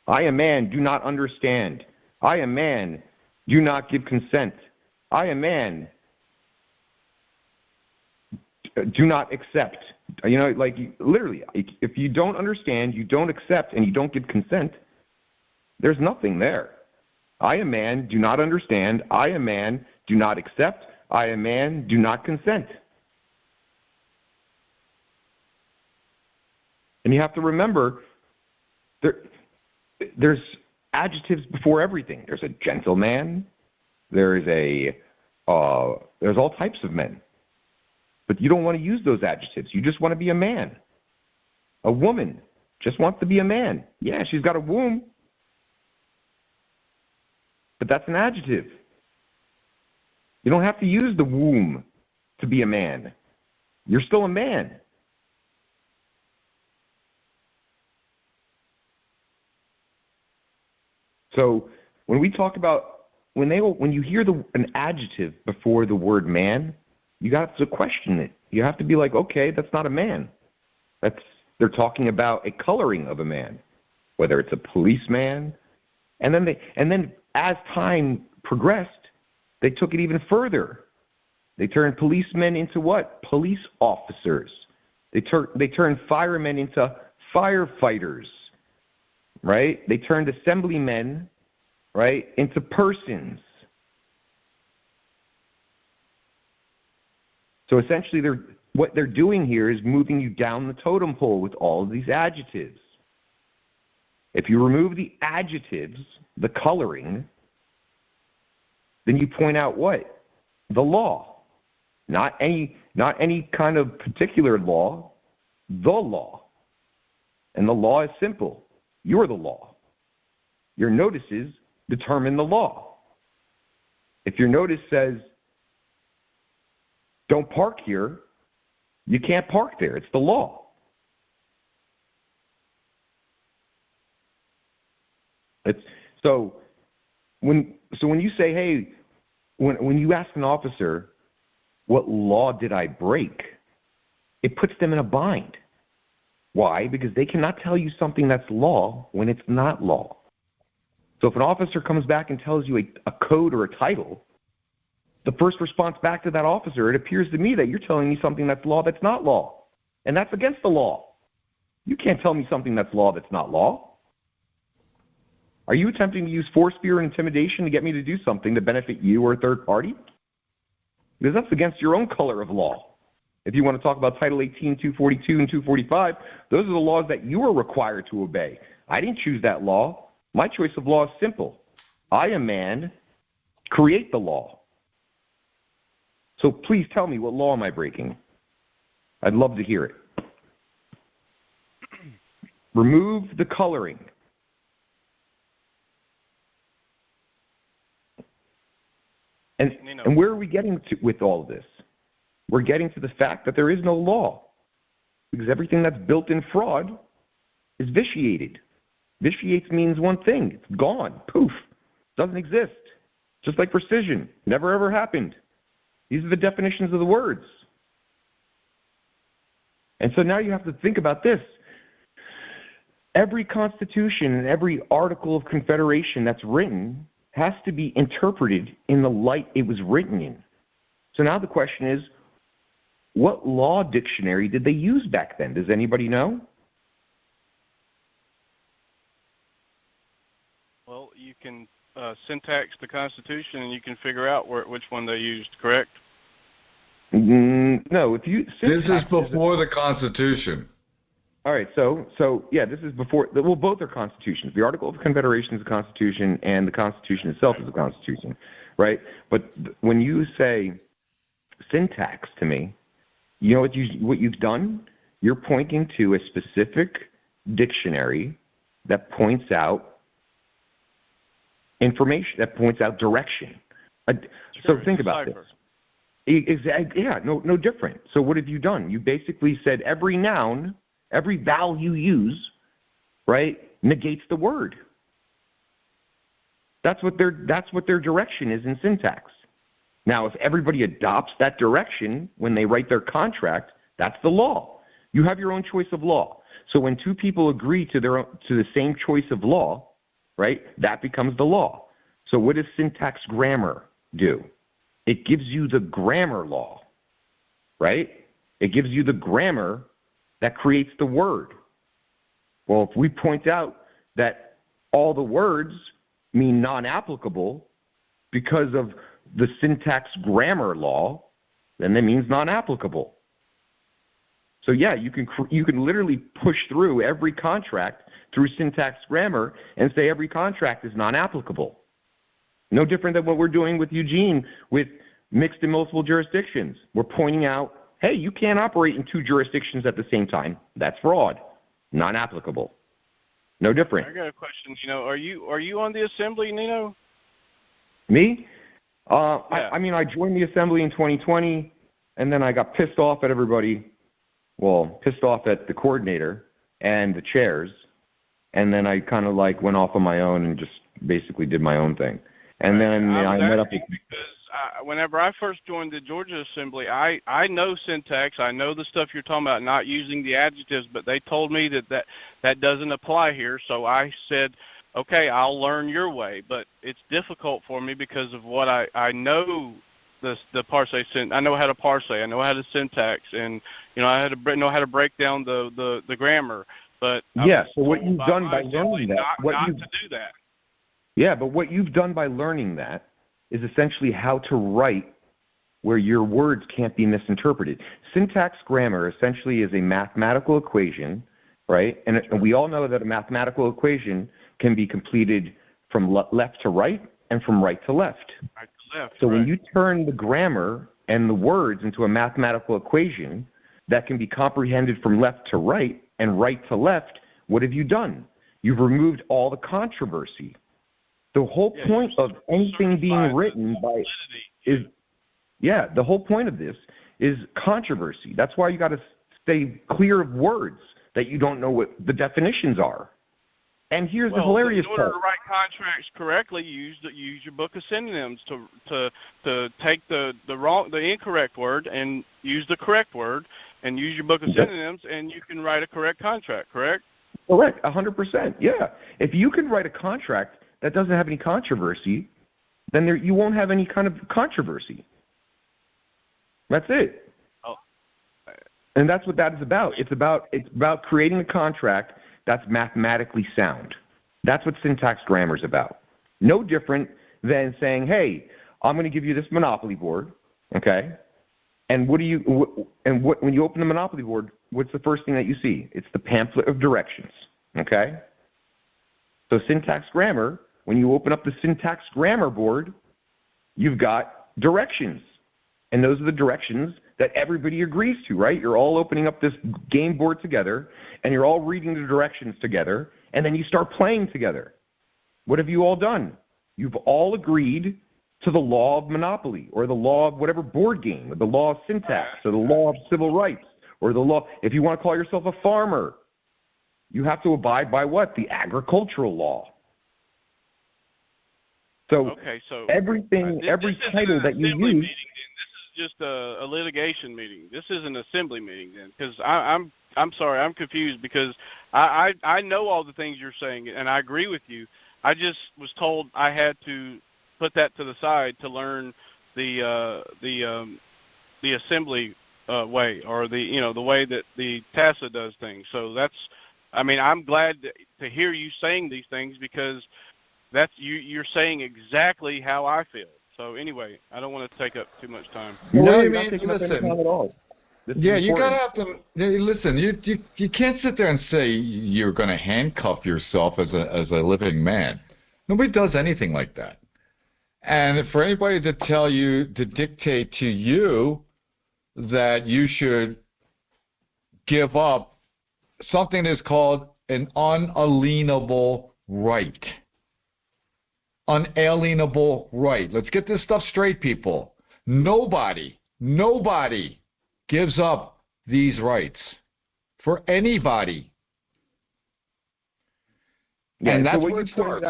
I am man, do not understand. I am man, do not give consent. I am man, do not accept. You know, like literally, if you don't understand, you don't accept, and you don't give consent, there's nothing there. I am man, do not understand. I am man, do not accept. I am man, do not consent. And you have to remember, there's adjectives before everything. There's a gentleman. There's all types of men. But you don't want to use those adjectives. You just want to be a man. A woman just wants to be a man. Yeah, she's got a womb. But that's an adjective. You don't have to use the womb to be a man. You're still a man. So when we talk about when you hear an adjective before the word man, you got to question it. You have to be like, okay, that's not a man. They're talking about a coloring of a man, whether it's a policeman, and then as time progressed, they took it even further. They turned policemen into what? Police officers. They turned firemen into firefighters. Right? They turned assemblymen, right, into persons. So essentially, what they're doing here is moving you down the totem pole with all of these adjectives. If you remove the adjectives, the coloring, then you point out what? The law. Not any kind of particular law, the law. And the law is simple. You're the law. Your notices determine the law. If your notice says, don't park here, you can't park there. It's the law. So when you say, hey, when you ask an officer, what law did I break? It puts them in a bind. Why? Because they cannot tell you something that's law when it's not law. So if an officer comes back and tells you a code or a title, the first response back to that officer, it appears to me that you're telling me something that's law that's not law. And that's against the law. You can't tell me something that's law that's not law. Are you attempting to use force, fear, and intimidation to get me to do something to benefit you or a third party? Because that's against your own color of law. If you want to talk about Title 18, 242, and 245, those are the laws that you are required to obey. I didn't choose that law. My choice of law is simple. I, a man, create the law. So please tell me, what law am I breaking? I'd love to hear it. Remove the coloring. And where are we getting to with all of this? We're getting to the fact that there is no law, because everything that's built in fraud is vitiated. Vitiates means one thing. It's gone. Poof. Doesn't exist. Just like precision. Never ever happened. These are the definitions of the words. And so now you have to think about this. every constitution and every article of confederation that's written has to be interpreted in the light it was written in. So now the question is, what law dictionary did they use back then? Does anybody know? Well, you can syntax the Constitution, and you can figure out which one they used, correct? No. If you This is before the Constitution. All right, so yeah, this is before. Well, both are constitutions. The Article of Confederation is a constitution, and the Constitution itself is a constitution, right? But when you say syntax to me, you know what you've done? You're pointing to a specific dictionary that points out information, that points out direction. So think about this. Exactly. Yeah, no different. So what have you done? You basically said every noun, every vowel you use, right, negates the word. That's what their direction is in syntax. Now, if everybody adopts that direction when they write their contract, that's the law. You have your own choice of law. So when two people agree to the same choice of law, right, that becomes the law. So what does syntax grammar do? It gives you the grammar law, right? It gives you the grammar that creates the word. Well, if we point out that all the words mean non-applicable because of the syntax grammar law, then that means non-applicable. So yeah, you can literally push through every contract through syntax grammar and say every contract is non-applicable. No different than what we're doing with Eugene with mixed and multiple jurisdictions. We're pointing out, hey, you can't operate in two jurisdictions at the same time. That's fraud. Non-applicable. No different. I got a question. Are you on the assembly, Nino? Me? Yeah. I joined the assembly in 2020, and then I got pissed off at everybody. Well, pissed off at the coordinator and the chairs, and then I kind of went off on my own and just basically did my own thing. And then I met up with. Because whenever I first joined the Georgia Assembly, I know syntax. I know the stuff you're talking about, not using the adjectives, but they told me that doesn't apply here. So I said, okay, I'll learn your way. But it's difficult for me because of what I know. The parse I know how to parse. I know how to syntax, and I had to know how to break down the grammar. But yeah, so what you've done by learning that, not to do that. Yeah, but what you've done by learning that is essentially how to write where your words can't be misinterpreted. Syntax grammar essentially is a mathematical equation, right? And we all know that a mathematical equation can be completed from left to right and from right to left. Right to left. So right. when you turn the grammar and the words into a mathematical equation that can be comprehended from left to right and right to left, what have you done? You've removed all the controversy. The whole point of anything being written the whole point of this is controversy. That's why you got to stay clear of words that you don't know what the definitions are. And here's the hilarious part. In order to write contracts correctly, use your book of synonyms to take the incorrect word and use the correct word, and use your book of synonyms, and you can write a correct contract. Correct? Correct. 100%. Yeah. If you can write a contract that doesn't have any controversy, then you won't have any kind of controversy. That's it. Oh. And that's what that is about. It's about creating a contract that's mathematically sound. That's what syntax grammar is about. No different than saying, hey, I'm going to give you this Monopoly board, okay? And when you open the Monopoly board, what's the first thing that you see? It's the pamphlet of directions, okay? So syntax grammar, when you open up the syntax grammar board, you've got directions. And those are the directions that everybody agrees to, right? You're all opening up this game board together, and you're all reading the directions together, and then you start playing together. What have you all done? You've all agreed to the law of Monopoly, or the law of whatever board game, or the law of syntax, or the law of civil rights, or the law, if you want to call yourself a farmer, you have to abide by what? The agricultural law. So, okay, so every title that you use. Meeting, this is just a litigation meeting. This is an assembly meeting then, because I'm I'm sorry, I'm confused because I know all the things you're saying, and I agree with you. I just was told I had to put that to the side to learn the assembly way, or the way that the TASA does things. So I'm glad to hear you saying these things, because that's you're saying exactly how I feel. So anyway, I don't want to take up too much time. No, you you're not taking up any time at all. This is you important. gotta have to listen. You can't sit there and say you're going to handcuff yourself as a living man. Nobody does anything like that. And for anybody to tell you, to dictate to you that you should give up something that's called an unalienable right. Unalienable right. Let's get this stuff straight, people. Nobody gives up these rights for anybody. Yeah, and that's so where it starts.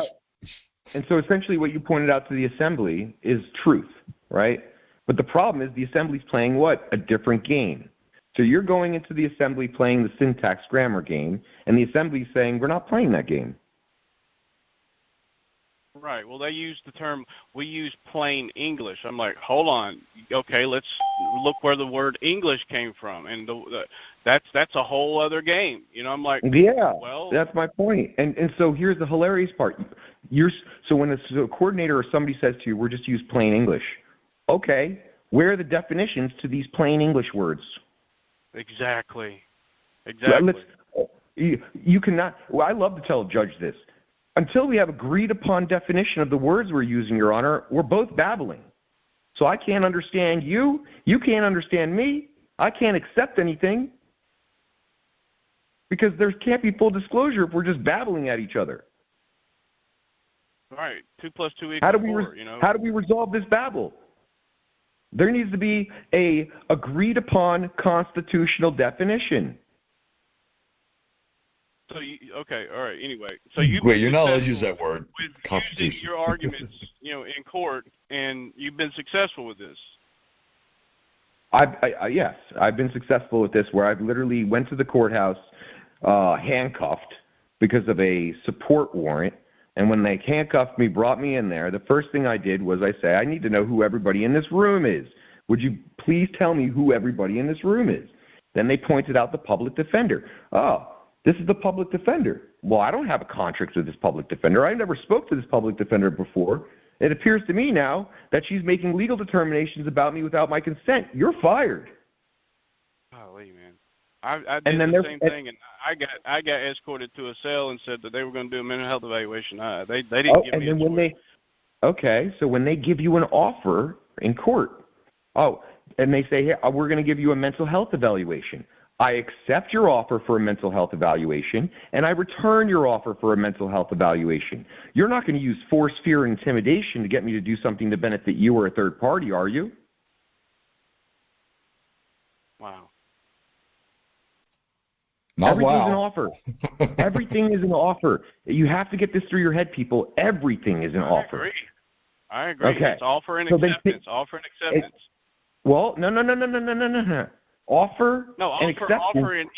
And so essentially what you pointed out to the assembly is truth, right? But the problem is the assembly's playing what? A different game. So you're going into the assembly playing the syntax grammar game, and the assembly's saying, we're not playing that game. Right. Well, they use the term, we use plain English. I'm like, hold on. Okay, let's look where the word English came from. And that's a whole other game. I'm like, yeah, well, that's my point. And so here's the hilarious part. So when a coordinator or somebody says to you, we're just use plain English. Okay, where are the definitions to these plain English words? Exactly. You cannot. Well, I love to tell a judge this. Until we have agreed upon definition of the words we're using, Your Honor, we're both babbling. So I can't understand you. You can't understand me. I can't accept anything, because there can't be full disclosure if we're just babbling at each other. Right. 2 + 2 = 4. How do we resolve this babble? There needs to be a agreed upon constitutional definition. So okay, all right. Anyway, so you're not allowed to use that word. With using your arguments, in court, and you've been successful with this. Yes, I've been successful with this, where I've literally went to the courthouse handcuffed because of a support warrant. And when they handcuffed me, brought me in there, the first thing I did was I say, I need to know who everybody in this room is. Would you please tell me who everybody in this room is? Then they pointed out the public defender. Oh, this is the public defender. Well, I don't have a contract with this public defender. I never spoke to this public defender before. It appears to me now that she's making legal determinations about me without my consent. You're fired. Golly, man. I did the same thing, and I got escorted to a cell and said that they were going to do a mental health evaluation. They didn't give me a choice. Okay, so when they give you an offer in court, and they say, hey, we're going to give you a mental health evaluation. I accept your offer for a mental health evaluation, and I return your offer for a mental health evaluation. You're not going to use force, fear, and intimidation to get me to do something to benefit you or a third party, are you? Wow. Everything's an offer. Everything is an offer. You have to get this through your head, people. Everything is an offer. I agree. Okay. It's offer and acceptance. Offer and acceptance. No. Offer and acceptance. Offer and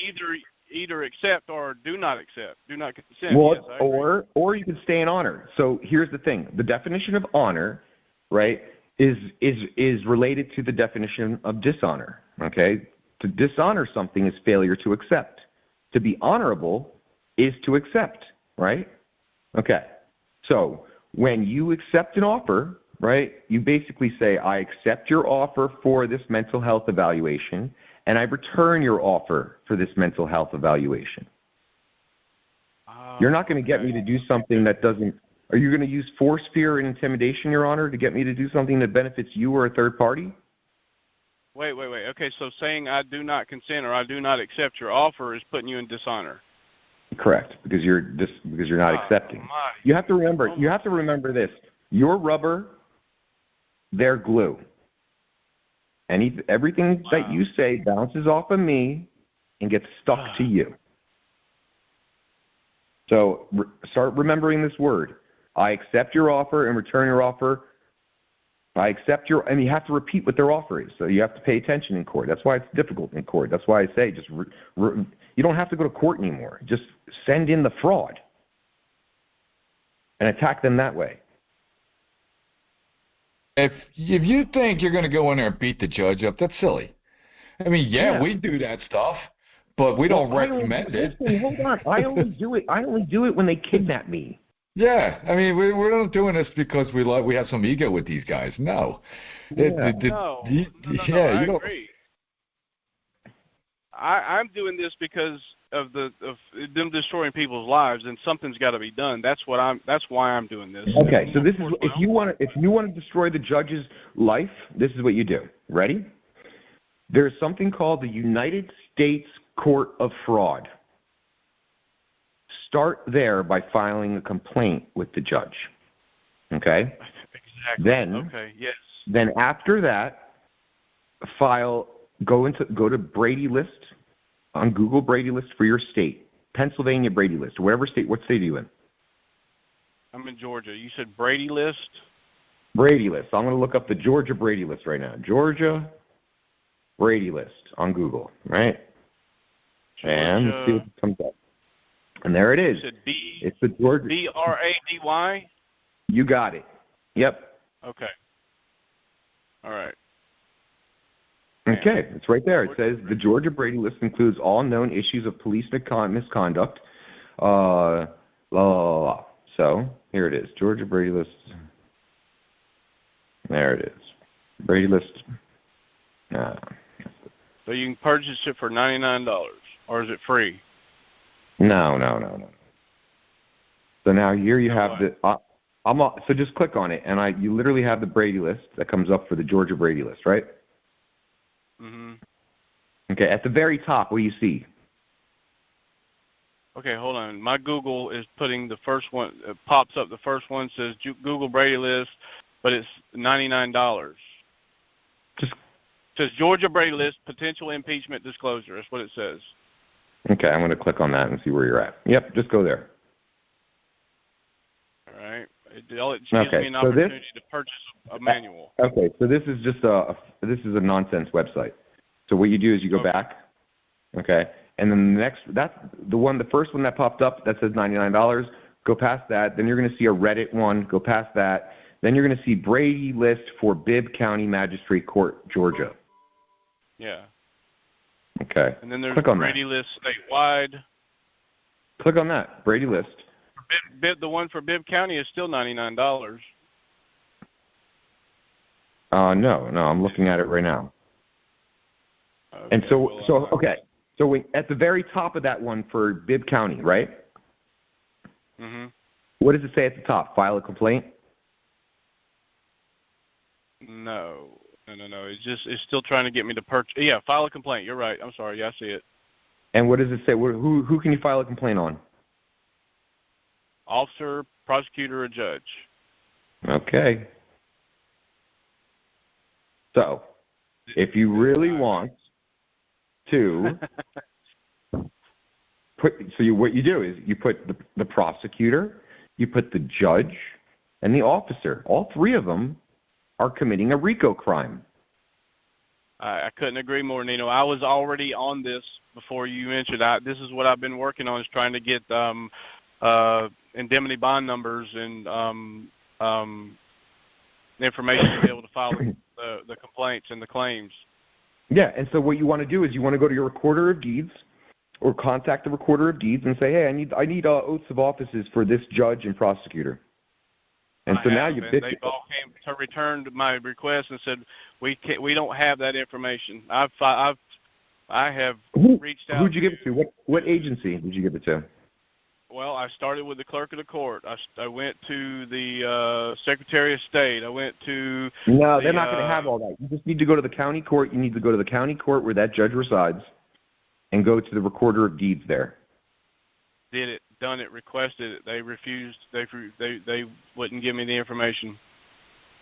either accept or do not accept. Do not consent. Well, yes, or you can stay in honor. So here's the thing: the definition of honor, right, is related to the definition of dishonor. Okay, to dishonor something is failure to accept. To be honorable is to accept, right? Okay. So when you accept an offer, right, you basically say, I accept your offer for this mental health evaluation, and I return your offer for this mental health evaluation. You're not going to get me to do something that doesn't – are you going to use force, fear, and intimidation, Your Honor, to get me to do something that benefits you or a third party? Wait. Okay, so saying I do not consent or I do not accept your offer is putting you in dishonor. Correct, because you're not accepting. My. You have to remember this. You're rubber, they're glue. Everything that you say bounces off of me and gets stuck to you. So start remembering this word. I accept your offer and return your offer. I accept and you have to repeat what their offer is. So you have to pay attention in court. That's why it's difficult in court. That's why I say you don't have to go to court anymore. Just send in the fraud and attack them that way. If you think you're going to go in there and beat the judge up, that's silly. I mean, yeah. We do that stuff, but we don't recommend it. Hold on. I only do it when they kidnap me. Yeah, I mean, we're not doing this because we have some ego with these guys. No. I agree. I'm doing this because of them destroying people's lives, and something's got to be done. That's why I'm doing this. Okay, so this is if you want to destroy the judge's life, this is what you do. Ready? There's something called the United States Court of Fraud. Start there by filing a complaint with the judge. Okay? Exactly. Then after that, go to Brady List on Google, Brady List for your state. Pennsylvania Brady List, whatever state. What state are you in? I'm in Georgia. You said Brady List? Brady List. I'm going to look up the Georgia Brady List right now. Georgia Brady List on Google, right? And let's see what comes up. And there it is. It's the Georgia. B-R-A-D-Y? You got it. Yep. Okay. All right. Okay, it's right there. It says the Georgia Brady List includes all known issues of police misconduct. So here it is. Georgia Brady List. There it is. Brady List. So you can purchase it for $99, or is it free? No. So now here you have so just click on it, and you literally have the Brady List that comes up for the Georgia Brady List, right? Mm-hmm. Okay, at the very top, what do you see? Okay, hold on. My Google is putting the first one. It pops up. The first one says Google Brady List, but it's $99. Just it says Georgia Brady List potential impeachment disclosure. That's what it says. Okay, I'm going to click on that and see where you're at. Yep, just go there. All right. It gives me an opportunity to purchase a manual. Okay, so this is just this is a nonsense website. So what you do is you go back, okay, and then the first one that popped up that says $99. Go past that, then you're going to see a Reddit one. Go past that, then you're going to see Brady List for Bibb County Magistrate Court, Georgia. Yeah. Okay. And then there's Brady List statewide. Click on that, Brady List. The one for Bibb County is still $99. No, I'm looking at it right now. Okay, and so at the very top of that one for Bibb County, right? Mm-hmm. What does it say at the top? File a complaint? No. It's still trying to get me to purchase. Yeah, file a complaint. You're right. I'm sorry. Yeah, I see it. And what does it say? Who can you file a complaint on? Officer, prosecutor, or judge. Okay. So, if you really want to what you do is you put the prosecutor, you put the judge, and the officer. All three of them are committing a RICO crime. I couldn't agree more, Nino. I was already on this before you mentioned. This is what I've been working on, is trying to get indemnity bond numbers and information to be able to file the complaints and the claims. Yeah, and so what you want to do is you want to go to your recorder of deeds or contact the recorder of deeds and say, hey, I need oaths of offices for this judge and prosecutor. And so now they all came to return my request and said we don't have that information. I have reached out. Who'd you give it to? What agency did you give it to? Well, I started with the clerk of the court. I went to the Secretary of State. I went to. No, they're not going to have all that. You just need to go to the county court. You need to go to the county court where that judge resides, and go to the recorder of deeds there. Did it, done it, requested it. They refused. They wouldn't give me the information.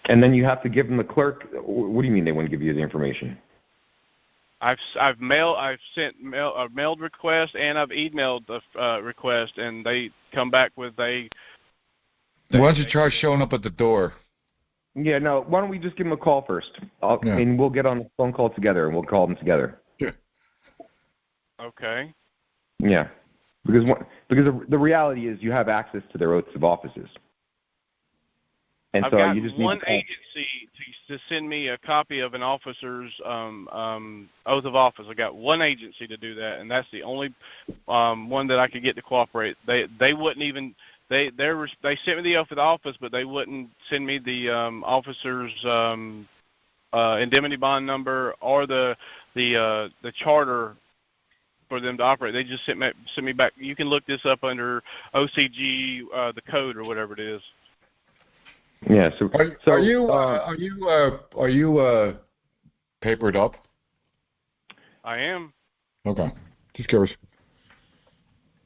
And then you have to give them the clerk. What do you mean they wouldn't give you the information? I've sent a mailed request, and I've emailed the request, and they come back with Why don't you try showing up at the door? Yeah, no. Why don't we just give them a call first? Yeah. And we'll get on the phone call together, and we'll call them together. Okay. Yeah, because the reality is you have access to their oaths of offices, and I've so got you just one need to agency to send me a copy of an officer's oath of office. I got one agency to do that, and that's the only one that I could get to cooperate. They wouldn't even they sent me the oath of office, but they wouldn't send me the officer's indemnity bond number or the charter for them to operate. They just sent me back. You can look this up under OCG, the code or whatever it is. Yeah. Are you papered up? I am. Okay. Just curious.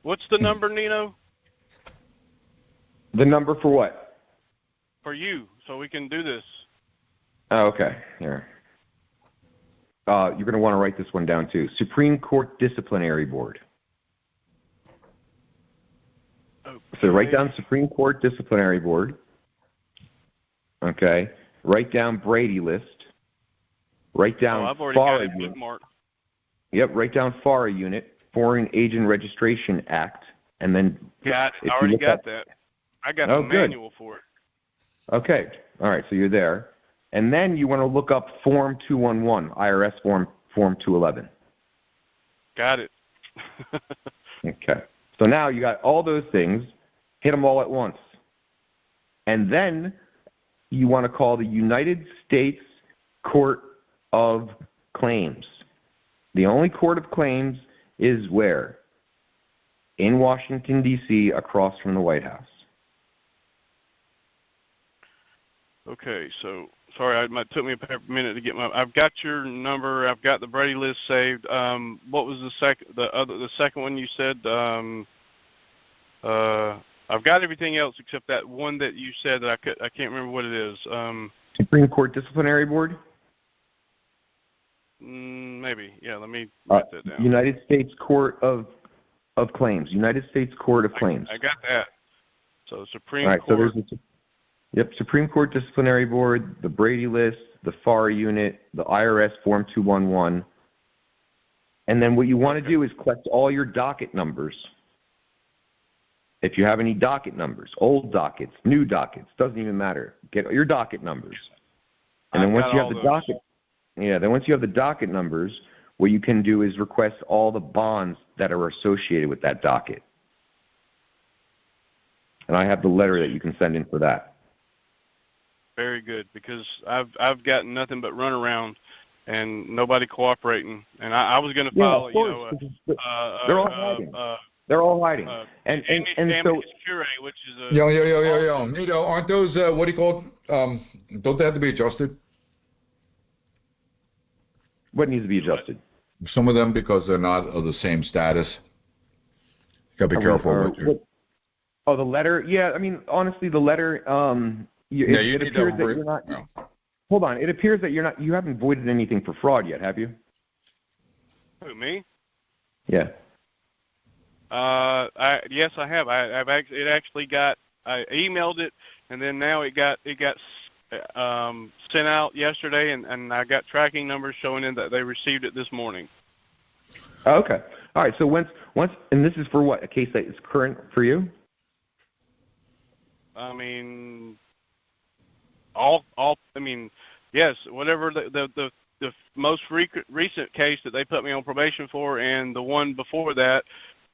What's the number, Nino? The number for what? For you, so we can do this. Oh, okay. Here. You're going to want to write this one down too. Supreme Court Disciplinary Board. Okay. So write down Supreme Court Disciplinary Board. Okay. Write down Brady List. Write down I've already FARA got it unit. bookmarked. Yep. Write down FARA unit, Foreign Agent Registration Act, and then. Got it. I already got that. I got the manual for it. Okay. All right. So you're there. And then you want to look up Form 211, IRS Form 211. Got it. Okay. So now you got all those things. Hit them all at once. And then you want to call the United States Court of Claims. The only court of claims is where? In Washington, D.C., across from the White House. Okay, so sorry, it took me a minute to get I've got your number. I've got the Brady List saved. What was the second one you said? I've got everything else except that one that you said that I can't remember what it is. Supreme Court Disciplinary Board. Maybe. Yeah. Let me write that down. United States Court of Claims. United States Court of Claims. I got that. So Supreme All right, Court. So there's Supreme Court Disciplinary Board, the Brady List, the FARA unit, the IRS Form 211. And then what you want to do is collect all your docket numbers. If you have any docket numbers, old dockets, new dockets, doesn't even matter. Get your docket numbers. And then once you have the docket, then once you have the docket numbers, what you can do is request all the bonds that are associated with that docket. And I have the letter that you can send in for that. Very good, because I've gotten nothing but runaround and nobody cooperating. And I was going to file, they're all hiding. They're all hiding. And so, which is a Yo, Nito, aren't those what do you call? Don't they have to be adjusted? What needs to be adjusted? Some of them because they're not of the same status. You gotta be careful. The letter. Yeah, I mean, honestly, the letter. It appears that you're not. No. Hold on. It appears that you're not. You haven't voided anything for fraud yet, have you? Who, me? Yeah. Yes, I have. I emailed it, and then now it got sent out yesterday, and I got tracking numbers showing in that they received it this morning. Okay. All right. So once, and this is for what? A case that is current for you? I mean, yes. Whatever the most recent case that they put me on probation for, and the one before that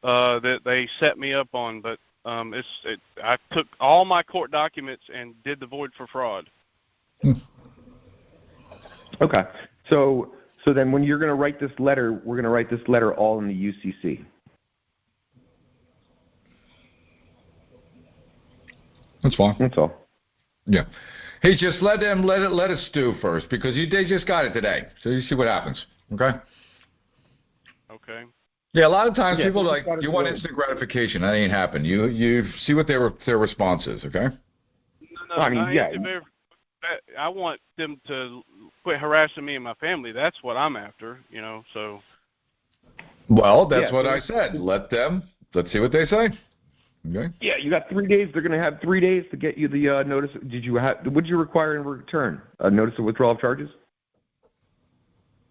that they set me up on, but I took all my court documents and did the void for fraud. Okay. So then when you're going to write this letter, we're going to write this letter all in the UCC. That's fine. That's all. Yeah. Hey, just let it stew first, because they just got it today. So you see what happens. Okay? Okay. Yeah, a lot of times people are like, you want instant gratification. That ain't happen. You see what their response is, okay? No, I mean, I want them to quit harassing me and my family. That's what I'm after, so. Well, that's what I said. Let's see what they say. Okay. Yeah, you got 3 days. They're going to have 3 days to get you the notice. What did you require in return? A notice of withdrawal of charges?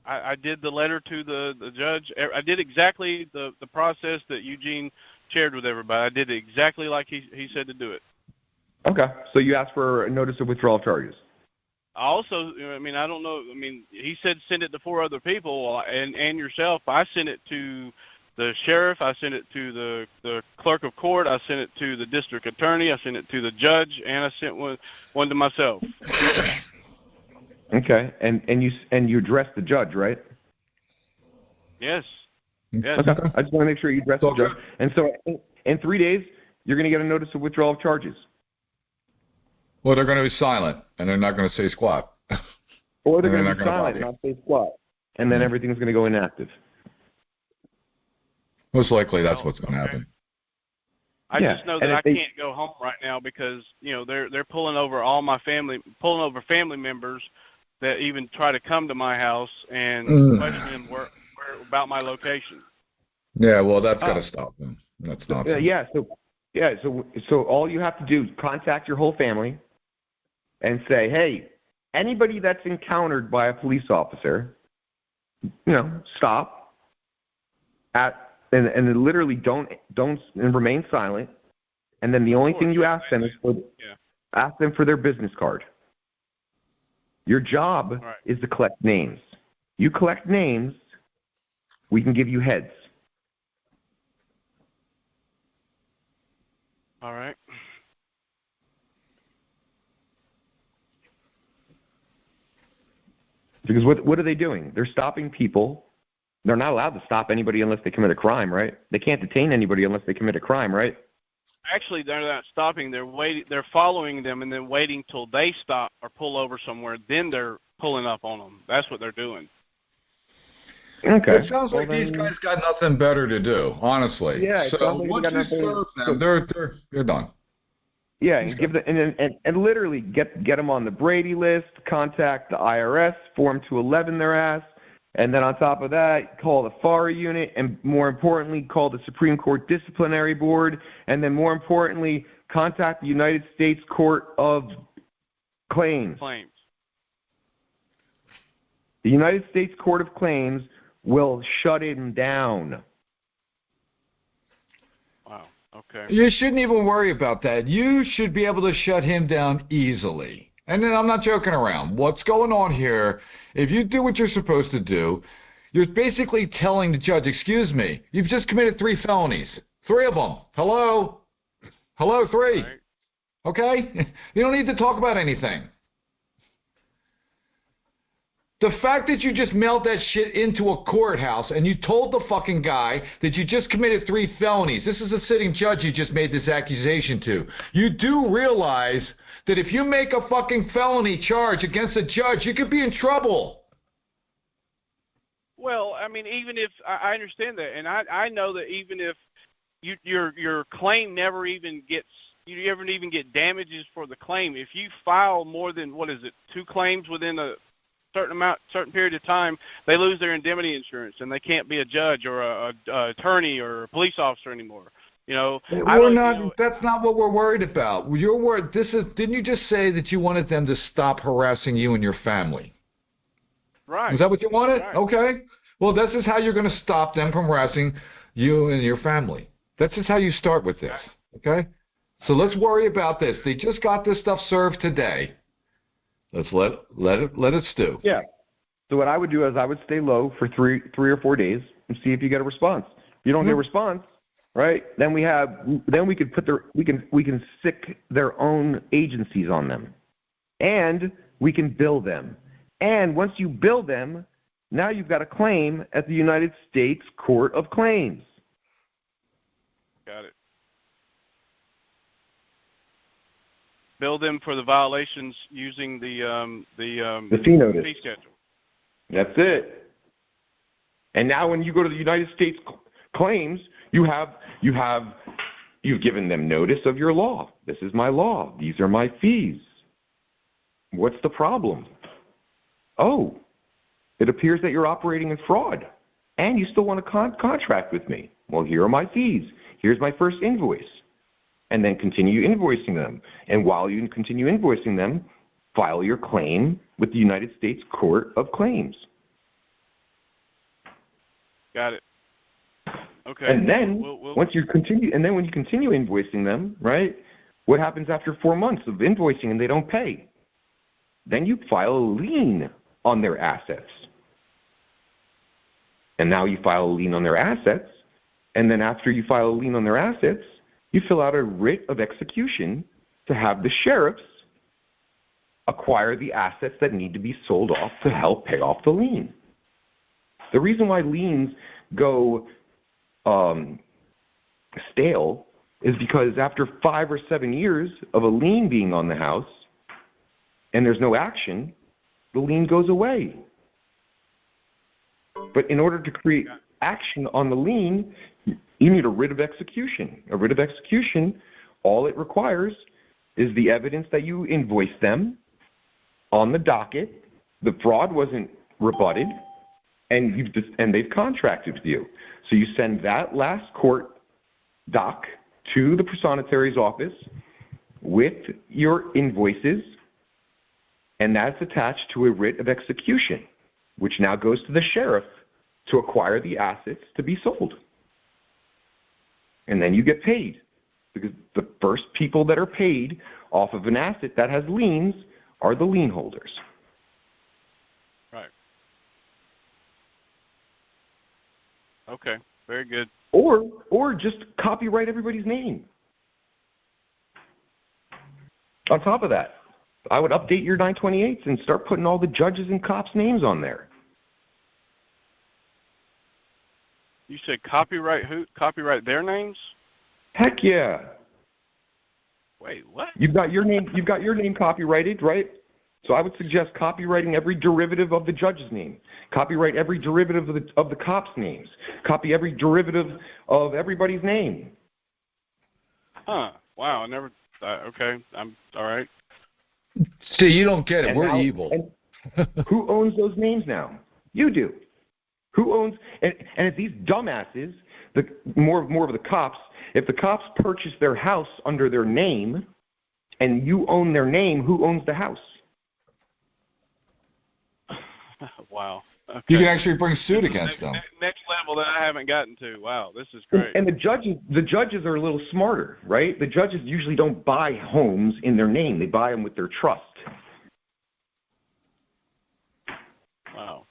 I did the letter to the judge. I did exactly the process that Eugene shared with everybody. I did it exactly like he said to do it. Okay. So you asked for a notice of withdrawal of charges. Also, I don't know. He said send it to 4 other people and yourself. I sent it to the sheriff. I sent it to the clerk of court. I sent it to the district attorney. I sent it to the judge, and I sent one to myself. Okay. And you addressed the judge, right? Yes. Yes. Okay. I just want to make sure you address the judge. And so in 3 days, you're going to get a notice of withdrawal of charges. Well, they're going to be silent, and they're not going to say squat. Or they're going to be silent and not say squat. And then everything's going to go inactive. Most likely that's what's going to happen. I just know that I can't go home right now because, they're pulling over all my family, pulling over family members that even try to come to my house and question where about my location. Yeah, well, that's got to stop them. That's not. So all you have to do is contact your whole family and say, hey, anybody that's encountered by a police officer, stop and then literally don't and remain silent. And then the only thing you ask them is ask them for their business card. Your job is to collect names. You collect names, we can give you heads. All right. Because what are they doing? They're stopping people. They're not allowed to stop anybody unless they commit a crime, right? They can't detain anybody unless they commit a crime, right? Actually, they're not stopping. They're following them and then waiting till they stop or pull over somewhere. Then they're pulling up on them. That's what they're doing. Okay. It sounds like these guys got nothing better to do, honestly. Yeah. So once you serve them, they're done. Yeah, and give them and literally get them on the Brady list. Contact the IRS, Form 211 their ass, and then on top of that, call the FARA unit, and more importantly, call the Supreme Court Disciplinary Board, and then more importantly, contact the United States Court of Claims. The United States Court of Claims will shut him down. Wow. Okay. You shouldn't even worry about that. You should be able to shut him down easily. And then I'm not joking around. What's going on here, if you do what you're supposed to do, you're basically telling the judge, excuse me, you've just committed 3 felonies. 3 of them. Hello? Hello, 3. Right. Okay? You don't need to talk about anything. The fact that you just mailed that shit into a courthouse and you told the fucking guy that you just committed 3 felonies, this is a sitting judge you just made this accusation to. You do realize that if you make a fucking felony charge against a judge, you could be in trouble. Well, even if I understand that, and I know that even if your claim never even gets, you never even get damages for the claim, if you file more than 2 claims within a certain period of time, they lose their indemnity insurance and they can't be a judge or a attorney or a police officer anymore. That's not what we're worried about. You're worried. Didn't you just say that you wanted them to stop harassing you and your family? Right. Is that what you wanted? Right. Okay. Well, this is how you're going to stop them from harassing you and your family. That's just how you start with this. Okay. So let's worry about this. They just got this stuff served today. Let's let it stew. Yeah. So what I would do is I would stay low for three or 4 days and see if you get a response. If you don't get a response, right? Then we can sick their own agencies on them, and we can bill them. And once you bill them, now you've got a claim at the United States Court of Claims. Got it. Bill them for the violations using the fee notice. Fee schedule. That's it. And now when you go to the United States Claims, you've given them notice of your law. This is my law. These are my fees. What's the problem? Oh, it appears that you're operating in fraud, and you still want to contract with me. Well, here are my fees. Here's my first invoice. and then continue invoicing them. And while you continue invoicing them, file your claim with the United States Court of Claims. Got it. Okay. And then We'll when you continue invoicing them, right? What happens after 4 months of invoicing and they don't pay? Then you file a lien on their assets. And now you file a lien on their assets, and then after you file a lien on their assets, you fill out a writ of execution to have the sheriffs acquire the assets that need to be sold off to help pay off the lien. The reason why liens go stale is because after 5 or 7 years of a lien being on the house and there's no action, the lien goes away. But in order to create action on the lien, you need a writ of execution. A writ of execution, all it requires is the evidence that you invoiced them on the docket, the fraud wasn't rebutted, and they've contracted with you. So you send that last court doc to the Personatary's office with your invoices, and that's attached to a writ of execution, which now goes to the sheriff to acquire the assets to be sold. And then you get paid, because the first people that are paid off of an asset that has liens are the lien holders. Right. Okay. Very good. Or just copyright everybody's name. On top of that, I would update your 928s and start putting all the judges and cops' names on there. You said copyright who? Copyright their names? Heck yeah. Wait, what? You've got your name copyrighted, right? So I would suggest copywriting every derivative of the judge's name. Copyright every derivative of the cops' names. Copy every derivative of everybody's name. Huh. Wow, I never okay. I'm all right. See, you don't get it. And We're now, evil. Who owns those names now? You do. Who owns and if these dumbasses, more of the cops, if the cops purchase their house under their name and you own their name, who owns the house? Wow. Okay. You can actually bring suit against them. Next level that I haven't gotten to. Wow, this is great. And the judges are a little smarter, right? The judges usually don't buy homes in their name. They buy them with their trust. Wow.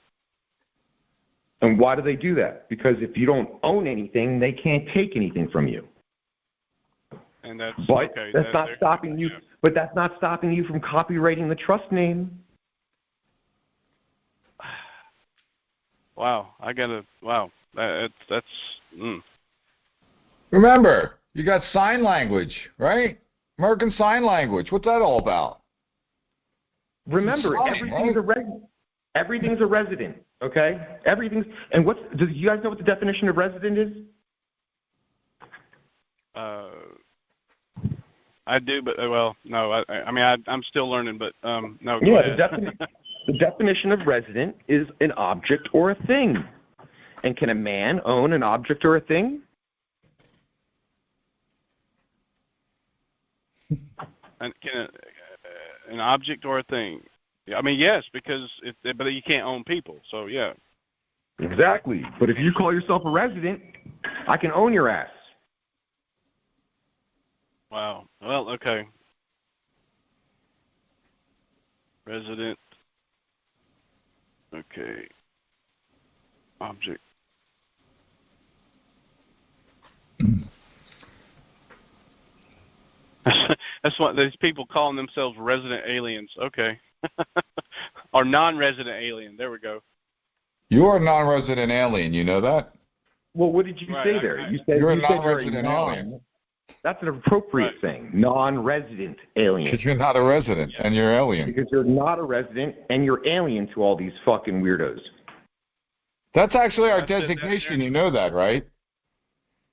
And why do they do that? Because if you don't own anything, they can't take anything from you. And that's But okay. that's not stopping you. But that's not stopping you from copywriting the trust name. Wow, that's. Remember, you got sign language, right? American Sign Language. What's that all about? Remember, everything's a resident. Okay, everything's. And do you guys know what the definition of resident is? I do, but no. I'm still learning, but no. Go Yeah, ahead. The definition of resident is an object or a thing. And can a man own an object or a thing? And can an object or a thing? I mean, yes, because but you can't own people. So yeah. Exactly. But if you call yourself a resident, I can own your ass. Wow. Well, okay. Resident. Okay. Object. That's what these people calling themselves resident aliens. Okay. Or non-resident alien. There we go. You are a non-resident alien. You know that? Well, what did you say there? You said you're a you're non-resident alien. That's an appropriate thing. Non-resident alien. Because you're not a resident and you're alien. Because you're not a resident and you're alien to all these fucking weirdos. That's actually our designation. You know that, right?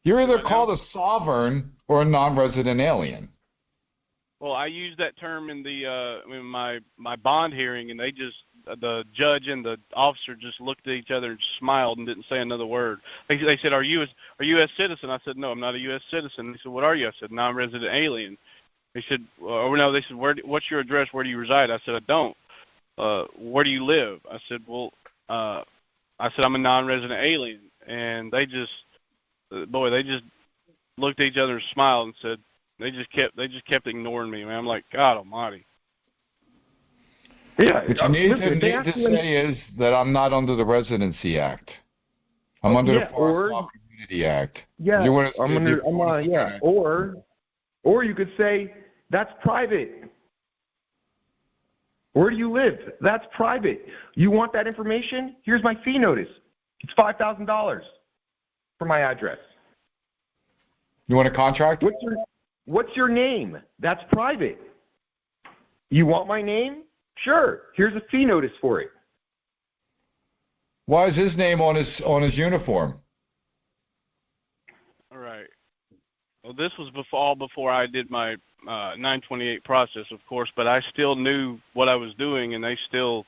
You're either called a sovereign or a non-resident alien. Well, I used that term in the in my bond hearing, and they just the judge and the officer just looked at each other and smiled and didn't say another word. They said, "Are you a U.S. citizen?" I said, "No, I'm not a U.S. citizen." They said, "What are you?" I said, "Non-resident alien." They said, no. They said, "What's your address? Where do you reside?" I said, "I don't." "Where do you live?" I said, "Well, I'm a non-resident alien." And they just looked at each other and smiled and said, they just kept ignoring me, man. I'm like, God Almighty. Yeah, what you need to say is that I'm not under the Residency Act. I'm under the Foreign Law Community Act. Yeah, Or you could say, that's private. Where do you live? That's private. You want that information? Here's my fee notice. It's $5,000 for my address. You want a contract? What's your name? That's private. You want my name? Sure. Here's a fee notice for it. Why is his name on his uniform? All right. Well, this was before I did my 928 process, of course, but I still knew what I was doing, and they still,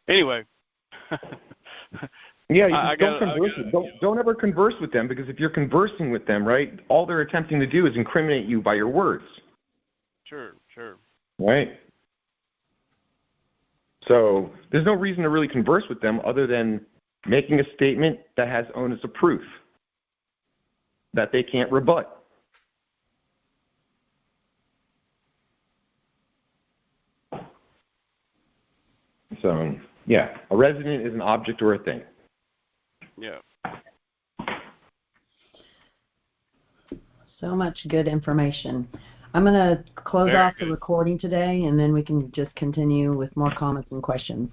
anyway. Yeah, don't ever converse with them, because if you're conversing with them, right, all they're attempting to do is incriminate you by your words. Sure. Right? So there's no reason to really converse with them other than making a statement that has onus of proof that they can't rebut. So, yeah, a resident is an object or a thing. Yeah. So much good information. I'm going to close off the recording today, and then we can just continue with more comments and questions.